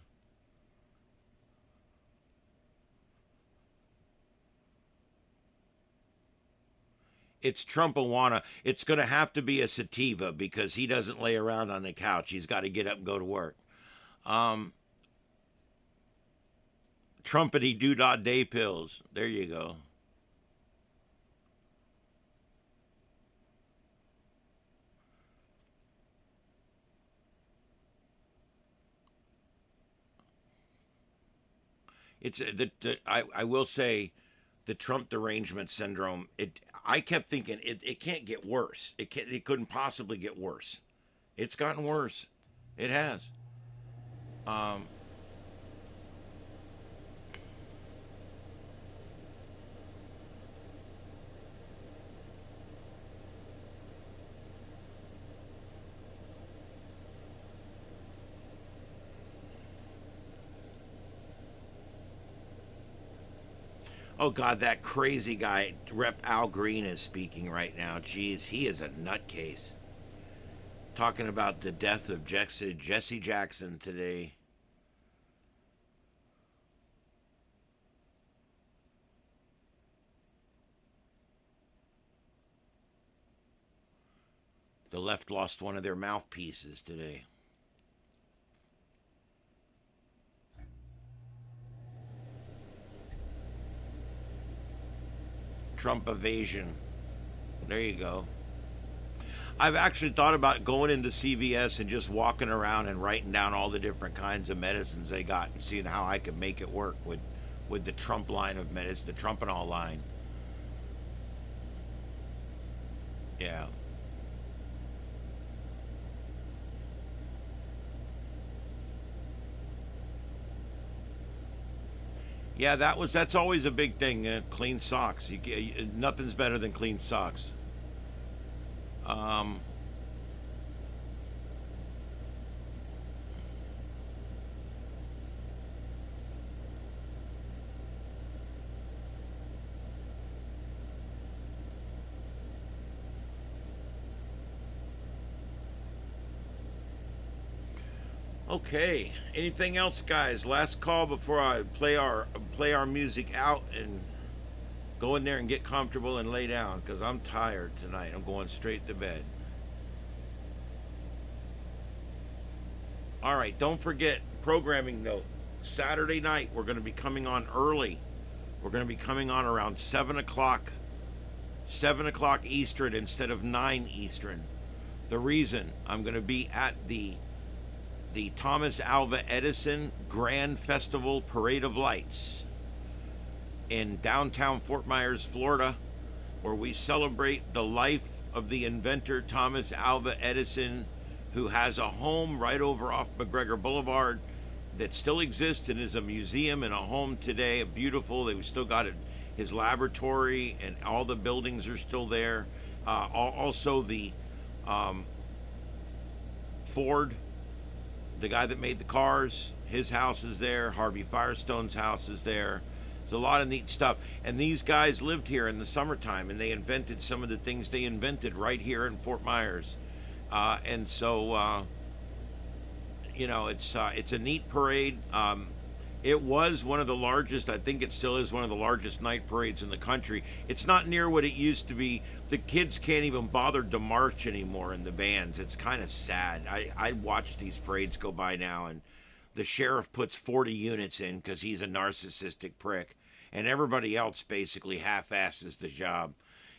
It's Trumpawana. It's going to have to be a sativa because he doesn't lay around on the couch. He's got to get up and go to work. Um, Trumpety doodah day pills. There you go. It's I will say the Trump derangement syndrome. I kept thinking it can't get worse. It couldn't possibly get worse. It's gotten worse. It has. Um, oh God, that crazy guy Rep Al Green is speaking right now. Jeez, he is a nutcase. Talking about the death of Jesse Jackson today. The left lost one of their mouthpieces today. Trump evasion. There you go. I've actually thought about going into CVS and just walking around and writing down all the different kinds of medicines they got and seeing how I could make it work with the Trump line of medicine, the Trumpinol line. Yeah. Yeah, that's always a big thing. Clean socks. Nothing's better than clean socks. Um, okay. Anything else, guys? Last call before I play our music out and go in there and get comfortable and lay down because I'm tired tonight. I'm going straight to bed. All right. Don't forget programming though. Saturday night we're going to be coming on early. We're going to be coming on around 7 o'clock, 7 o'clock Eastern instead of 9 Eastern. The reason I'm going to be at the Thomas Alva Edison Grand Festival Parade of Lights in downtown Fort Myers, Florida, where we celebrate the life of the inventor Thomas Alva Edison, who has a home right over off McGregor Boulevard that still exists and is a museum and a home today. Beautiful. They've still got it, his laboratory, and all the buildings are still there. Also, the um, Ford, the guy that made the cars, his house is there. Harvey Firestone's house is there. There's a lot of neat stuff. And these guys lived here in the summertime, and they invented some of the things they invented right here in Fort Myers. And so, you know, it's a neat parade. It was one of the largest, I think it still is one of the largest night parades in the country. It's not near what it used to be. The kids can't even bother to march anymore in the bands. It's kind of sad. I watch these parades go by now, and the sheriff puts 40 units in because he's a narcissistic prick, and everybody else basically half-asses the job.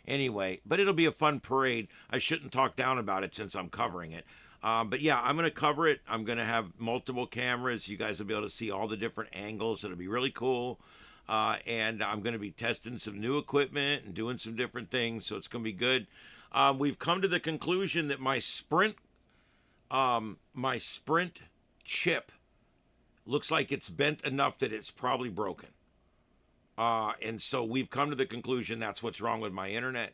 Anyway, but it'll be a fun parade. I shouldn't talk down about it since I'm covering it. But yeah, I'm going to cover it. I'm going to have multiple cameras. You guys will be able to see all the different angles. It'll be really cool. And I'm going to be testing some new equipment and doing some different things. So it's going to be good. We've come to the conclusion that my Sprint chip looks like it's bent enough that it's probably broken. And so we've come to the conclusion that's what's wrong with my internet.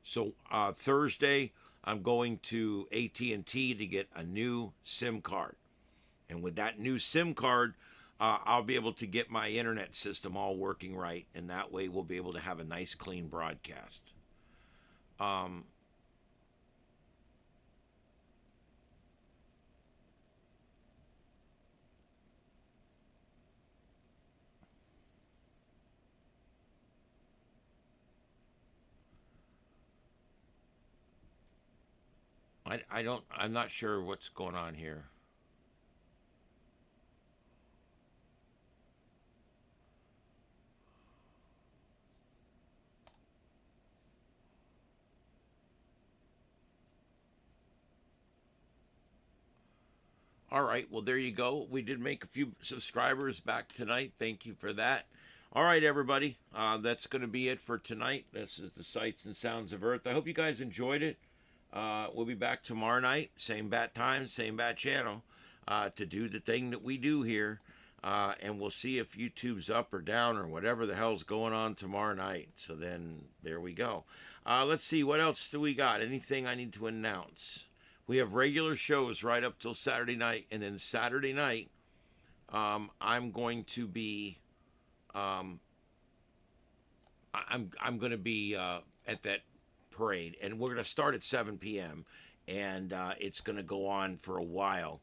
So Thursday, I'm going to AT&T to get a new SIM card. And with that new SIM card, I'll be able to get my internet system all working right. And that way we'll be able to have a nice, clean broadcast. I'm not sure what's going on here. All right, well, there you go. We did make a few subscribers back tonight. Thank you for that. All right, everybody, that's going to be it for tonight. This is the Sights and Sounds of Earth. I hope you guys enjoyed it. We'll be back tomorrow night, same bat time, same bat channel, to do the thing that we do here. And we'll see if YouTube's up or down or whatever the hell's going on tomorrow night. So then, there we go. Let's see, what else do we got? Anything I need to announce? We have regular shows right up till Saturday night. And then Saturday night, I'm going to be, I'm going to be at that parade, and we're going to start at 7 p.m. and it's going to go on for a while,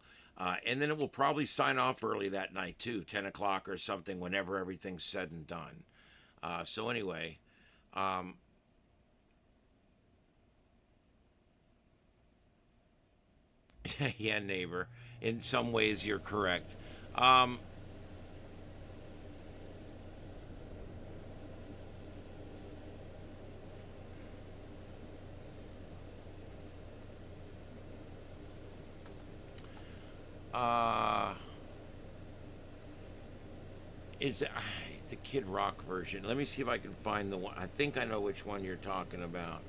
and then it will probably sign off early that night too, 10 o'clock or something, whenever everything's said and done. So anyway, yeah, neighbor, in some ways you're correct. Is the Kid Rock version? Let me see if I can find the one. I think I know which one you're talking about.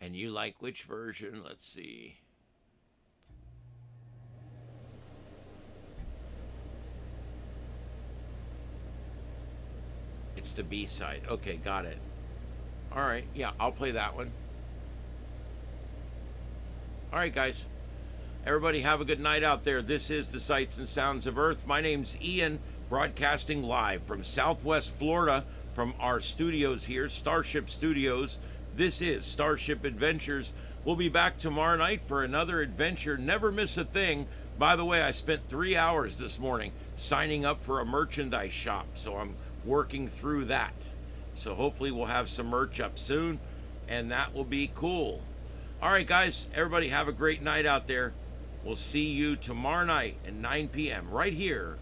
And you like which version? Let's see. It's the B-side. Okay, got it. All right, yeah, I'll play that one. All right, guys. Everybody have a good night out there. This is the Sights and Sounds of Earth. My name's Ian, broadcasting live from Southwest Florida from our studios here, Starship Studios. This is Starship Adventures. We'll be back tomorrow night for another adventure. Never miss a thing. By the way, I spent 3 hours this morning signing up for a merchandise shop, so I'm working through that. So hopefully we'll have some merch up soon, and that will be cool. All right, guys, everybody have a great night out there. We'll see you tomorrow night at 9 p.m. right here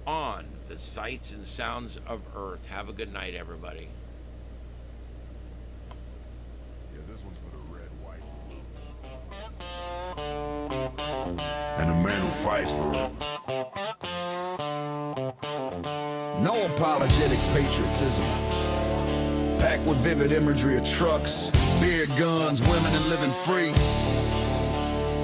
on the Sights and Sounds of Earth. Have a good night, everybody. Yeah, this one's for the red, white, and the man who fights for it. No apologetic patriotism, packed with vivid imagery of trucks, beer, guns, women, and living free.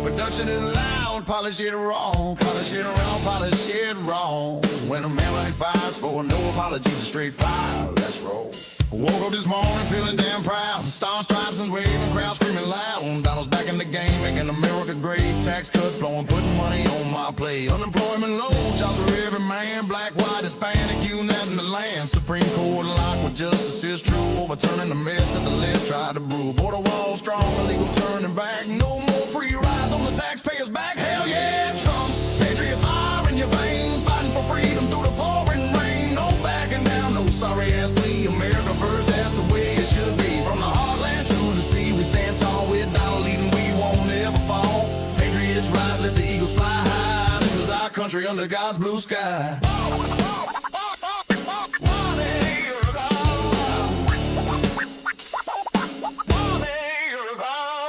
Production is loud, polish it wrong, polish it wrong, polish it wrong. When a man really fights for no apologies, a straight fire, let's roll. Woke up this morning feeling damn proud. Star stripes and waving, crowd screaming loud. Donald's back in the game, making America great. Tax cuts flowing, putting money on my plate. Unemployment low, jobs for every man. Black, white, Hispanic, you net in the land. Supreme Court locked with justice is true. Overturning the mess that the left tried to brew. Border wall strong, illegals turning back. No more free rides on the taxpayers' back. Hell yeah, Trump, patriot fire in your veins. Fighting for freedom through the pouring rain. No backing down, no sorry ass plea. America first, that's the way it should be. From the heartland to the sea, we stand tall with Donald leading, we won't ever fall. Patriots rise, let the eagles fly high. This is our country under God's blue sky.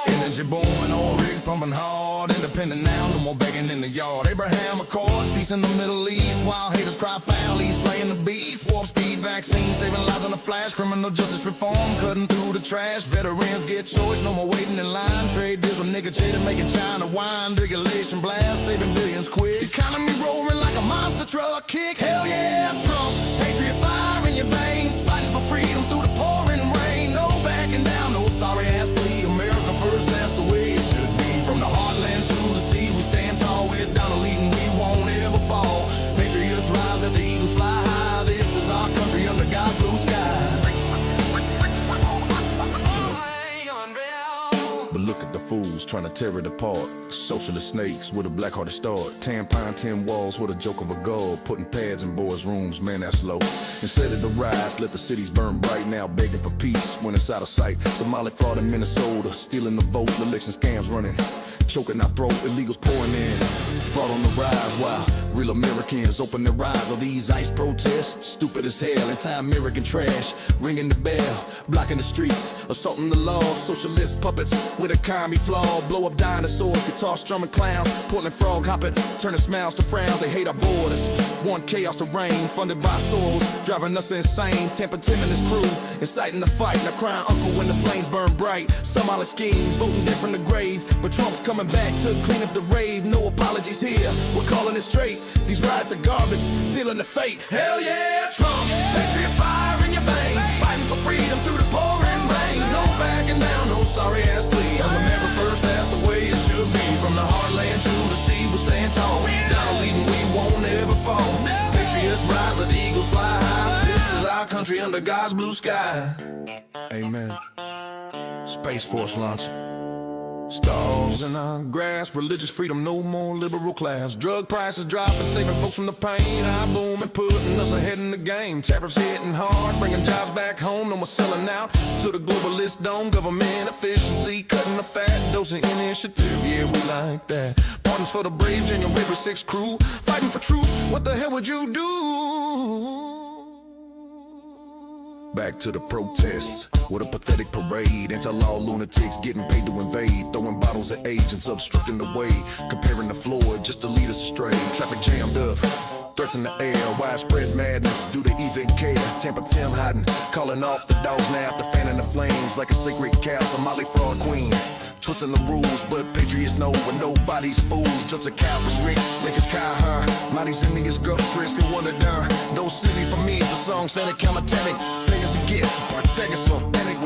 Energy booming, oil rigs pumping hard. Independent now, no more begging in the yard. Abraham Accords, peace in the Middle East. While haters cry foul, he's slaying the beast. Warp speed vaccine, saving lives in a flash. Criminal justice reform, cutting through the trash. Veterans get choice, no more waiting in line. Trade deals with nigga cheating, making China wine. Regulation blast, saving billions quick. Economy roaring like a monster truck kick. Hell yeah, Trump, patriot fire in your veins. Fighting for freedom through the pouring rain. No backing down, no sorry ass plea. America first, that's the way it should be. From the heartland to the sea, we stand tall with Donald leading, we won't ever fall. Patriots rise, let the eagles fly high. This is our country under God's blue sky. But look at the fools trying to tear it apart. Socialist snakes with a black-hearted start. 10 pine, 10 walls with a joke of a goal. Putting pads in boys' rooms, man, that's low. Instead of the riots, let the cities burn bright. Now begging for peace when it's out of sight. Somali fraud in Minnesota, stealing the vote. Election scams running, choking our throat. Illegals pouring in, fraud on the rise. While real Americans open their eyes. All these ICE protests, stupid as hell. Anti-American trash, ringing the bell, blocking the streets, assaulting the law. Socialist puppets with a commie flaw. Blow up dinosaurs, guitar strumming clowns. Portland frog hopping, turning smiles to frowns. They hate our borders, want chaos to reign. Funded by Soros, driving us insane. Tampa Tim and his crew, inciting the fight. Now crying uncle when the flames burn bright. Somali schemes, voting death from the grave. But Trump's coming back to clean up the rave. No apologies here, we're calling it straight. These riots are garbage, sealing the fate. Hell yeah, Trump, patriot fire in your veins. Fighting for freedom through the pouring rain. No backing down, no sorry ass plea. I'm America first, that's the way it should be. From the heartland to the sea, we stand tall. Donald leading, we won't ever fall. Patriots rise, let the eagles fly high. This is our country under God's blue sky. Amen. Space Force launch. Stars in our grass, religious freedom, no more liberal class. Drug prices dropping, saving folks from the pain. I boom and putting us ahead in the game. Tariffs hitting hard, bringing jobs back home. No more selling out to the globalist dome. Government efficiency, cutting the fat, dosing initiative. Yeah, we like that. Pardons for the brave January 6th crew, fighting for truth. What the hell would you do? Back to the protests, with a pathetic parade. Anti-law lunatics getting paid to invade. Throwing bottles at agents, obstructing the way. Comparing the floor just to lead us astray. Traffic jammed up, threats in the air. Widespread madness, do they even care? Tampa Tim hiding, calling off the dogs now after fanning the flames. Like a sacred cow, Somali fraud queen. Twisting the rules, but patriots know when nobody's fools. Just a cow restricts, niggas car Mighty's in niggas girls risk and one of done. No city for me, the song sounded comatanic. Fingers and gifts, Parthegus authentic.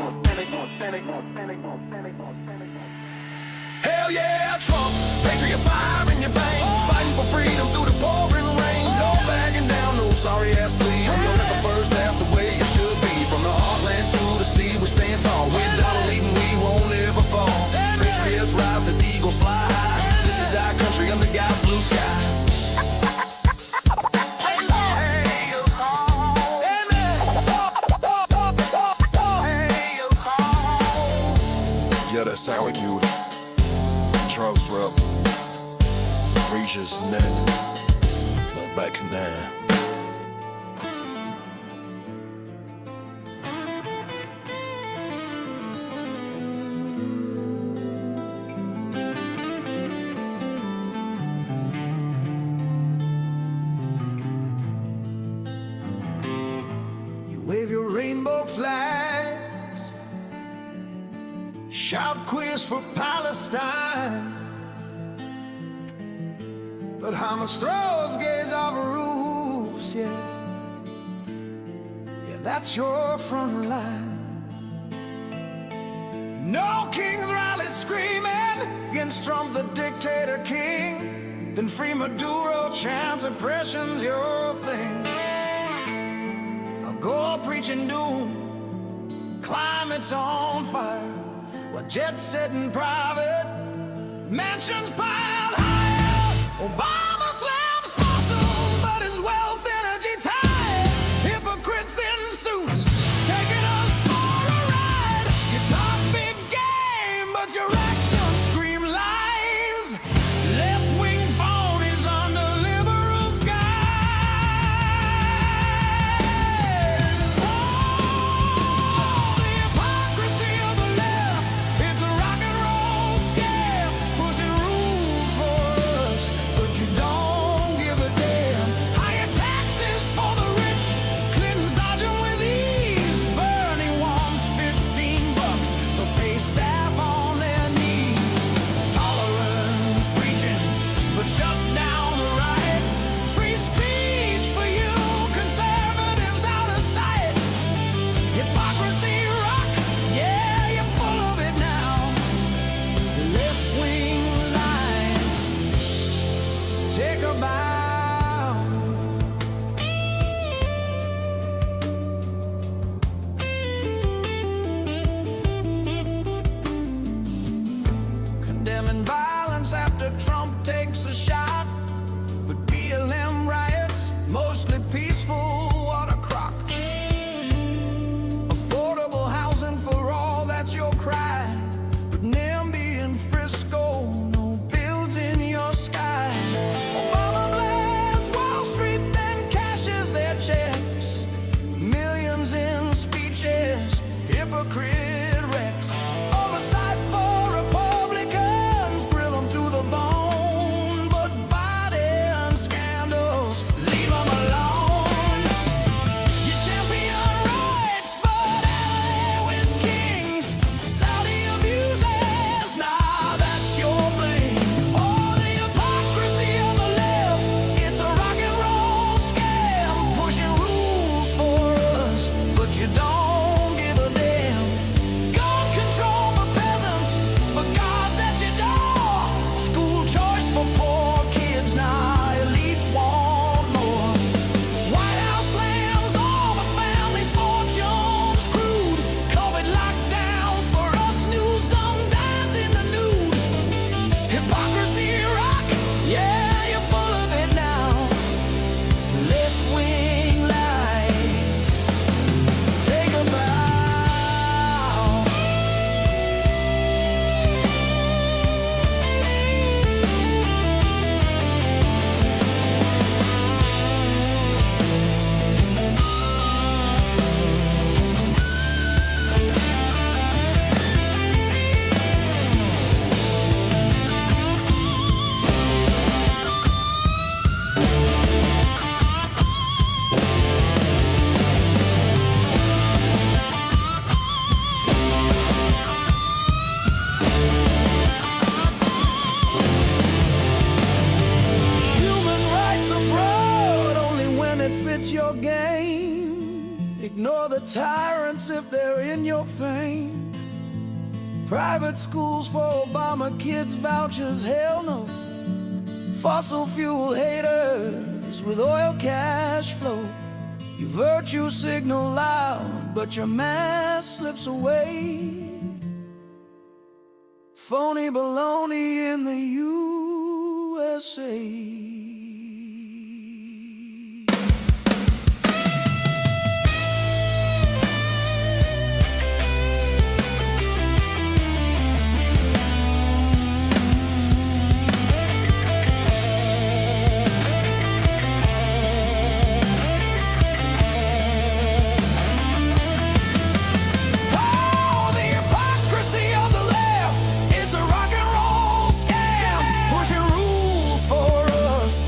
Hell yeah, Trump, patriot fire in your veins. Fighting for freedom through the pouring rain. No backing down, no sorry ass plea. America first, that's the way it should be. From the heartland to the sea, we stand tall. We're Donald leading, we won't ever fall. Patriots rise, let the eagles fly high. This is our country under God's blue sky. Yeah, that's how we do it. Drugs rub, Regis, Ned, back in there. Wave your rainbow flags, shout quiz for Palestine, but Hamas throws gays off roofs, yeah. that's your front line. No kings rally screaming against Trump the dictator king. Then free Maduro chants oppression's your thing. I'll go preaching doom, climate's on fire, while jet setting private mansions piled higher. Obama slams fossils, but his wealth's energy tied. Hypocrites in suits taking us for a ride. You talk big game, but your actions scream lies. Left-wing phonies under liberal skies. Oh, the hypocrisy of the left, it's a rock and roll scam, pushing rules for us, but you don't give a damn. Higher taxes for the rich, Clinton's dodging with ease. Bernie wants $15 for pay staff on their knees. Tolerance preaching, but shut down the riot. Free speech for you, conservatives out of sight. Hypocrisy rock, yeah, you're full of it now. Left-wing lines take a bow. Condemning violence after Trump takes a shot, but BLM riots, mostly peaceful, what a crock. Affordable housing for all, that's your cry, but NIMBY and Frisco, no builds in your sky. Obama blasts Wall Street, then cashes their checks. Millions in speeches, hypocrite wrecks. Oversight for Republicans, grill them to the bone, but Biden scandals, leave them alone. You champion rights, but ally with kings. Saudi abuses, nah, that's your blame. Oh, the hypocrisy of the left, it's a rock and roll scam, pushing rules for us, but you don't give a damn. Gun control for peasants, but God's at your door. School choice for poor kids, nah, elites want more. White House slams all the families' fortunes crude. COVID lockdowns for us, news sometimes in the nude. Hypocrisy rock, yeah, you're full of it now. Left-wing lies take a bow. Human rights abroad, only when it fits your game. Ignore the tyrants if they're in your fame. Private schools for Obama kids, vouchers, hell no. Fossil fuel haters with oil cash flow. You virtue signal loud, but your mask slips away. Phony baloney in the USA. Oh, the hypocrisy of the left, it's a rock and roll scam, pushing rules for us,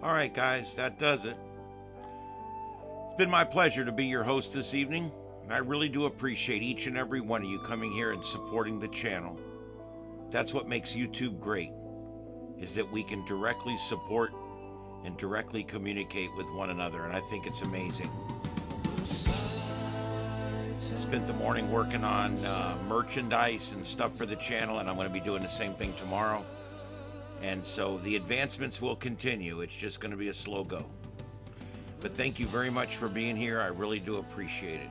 All right, guys, that does it. It's been my pleasure to be your host this evening, and I really do appreciate each and every one of you coming here and supporting the channel. That's what makes YouTube great, is that we can directly support and directly communicate with one another, and I think it's amazing. Spent the morning working on merchandise and stuff for the channel, and I'm going to be doing the same thing tomorrow. And so the advancements will continue. It's just going to be a slow go. But thank you very much for being here. I really do appreciate it.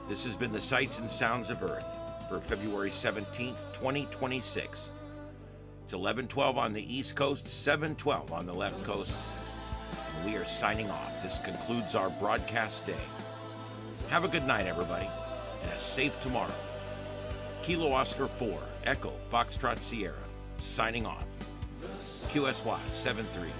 This has been the Sights and Sounds of Earth for February 17th, 2026. It's 11:12 on the East Coast, 7:12 on the left coast. And we are signing off. This concludes our broadcast day. Have a good night, everybody, and a safe tomorrow. Kilo Oscar 4, Echo Foxtrot Sierra, signing off. QSY 73.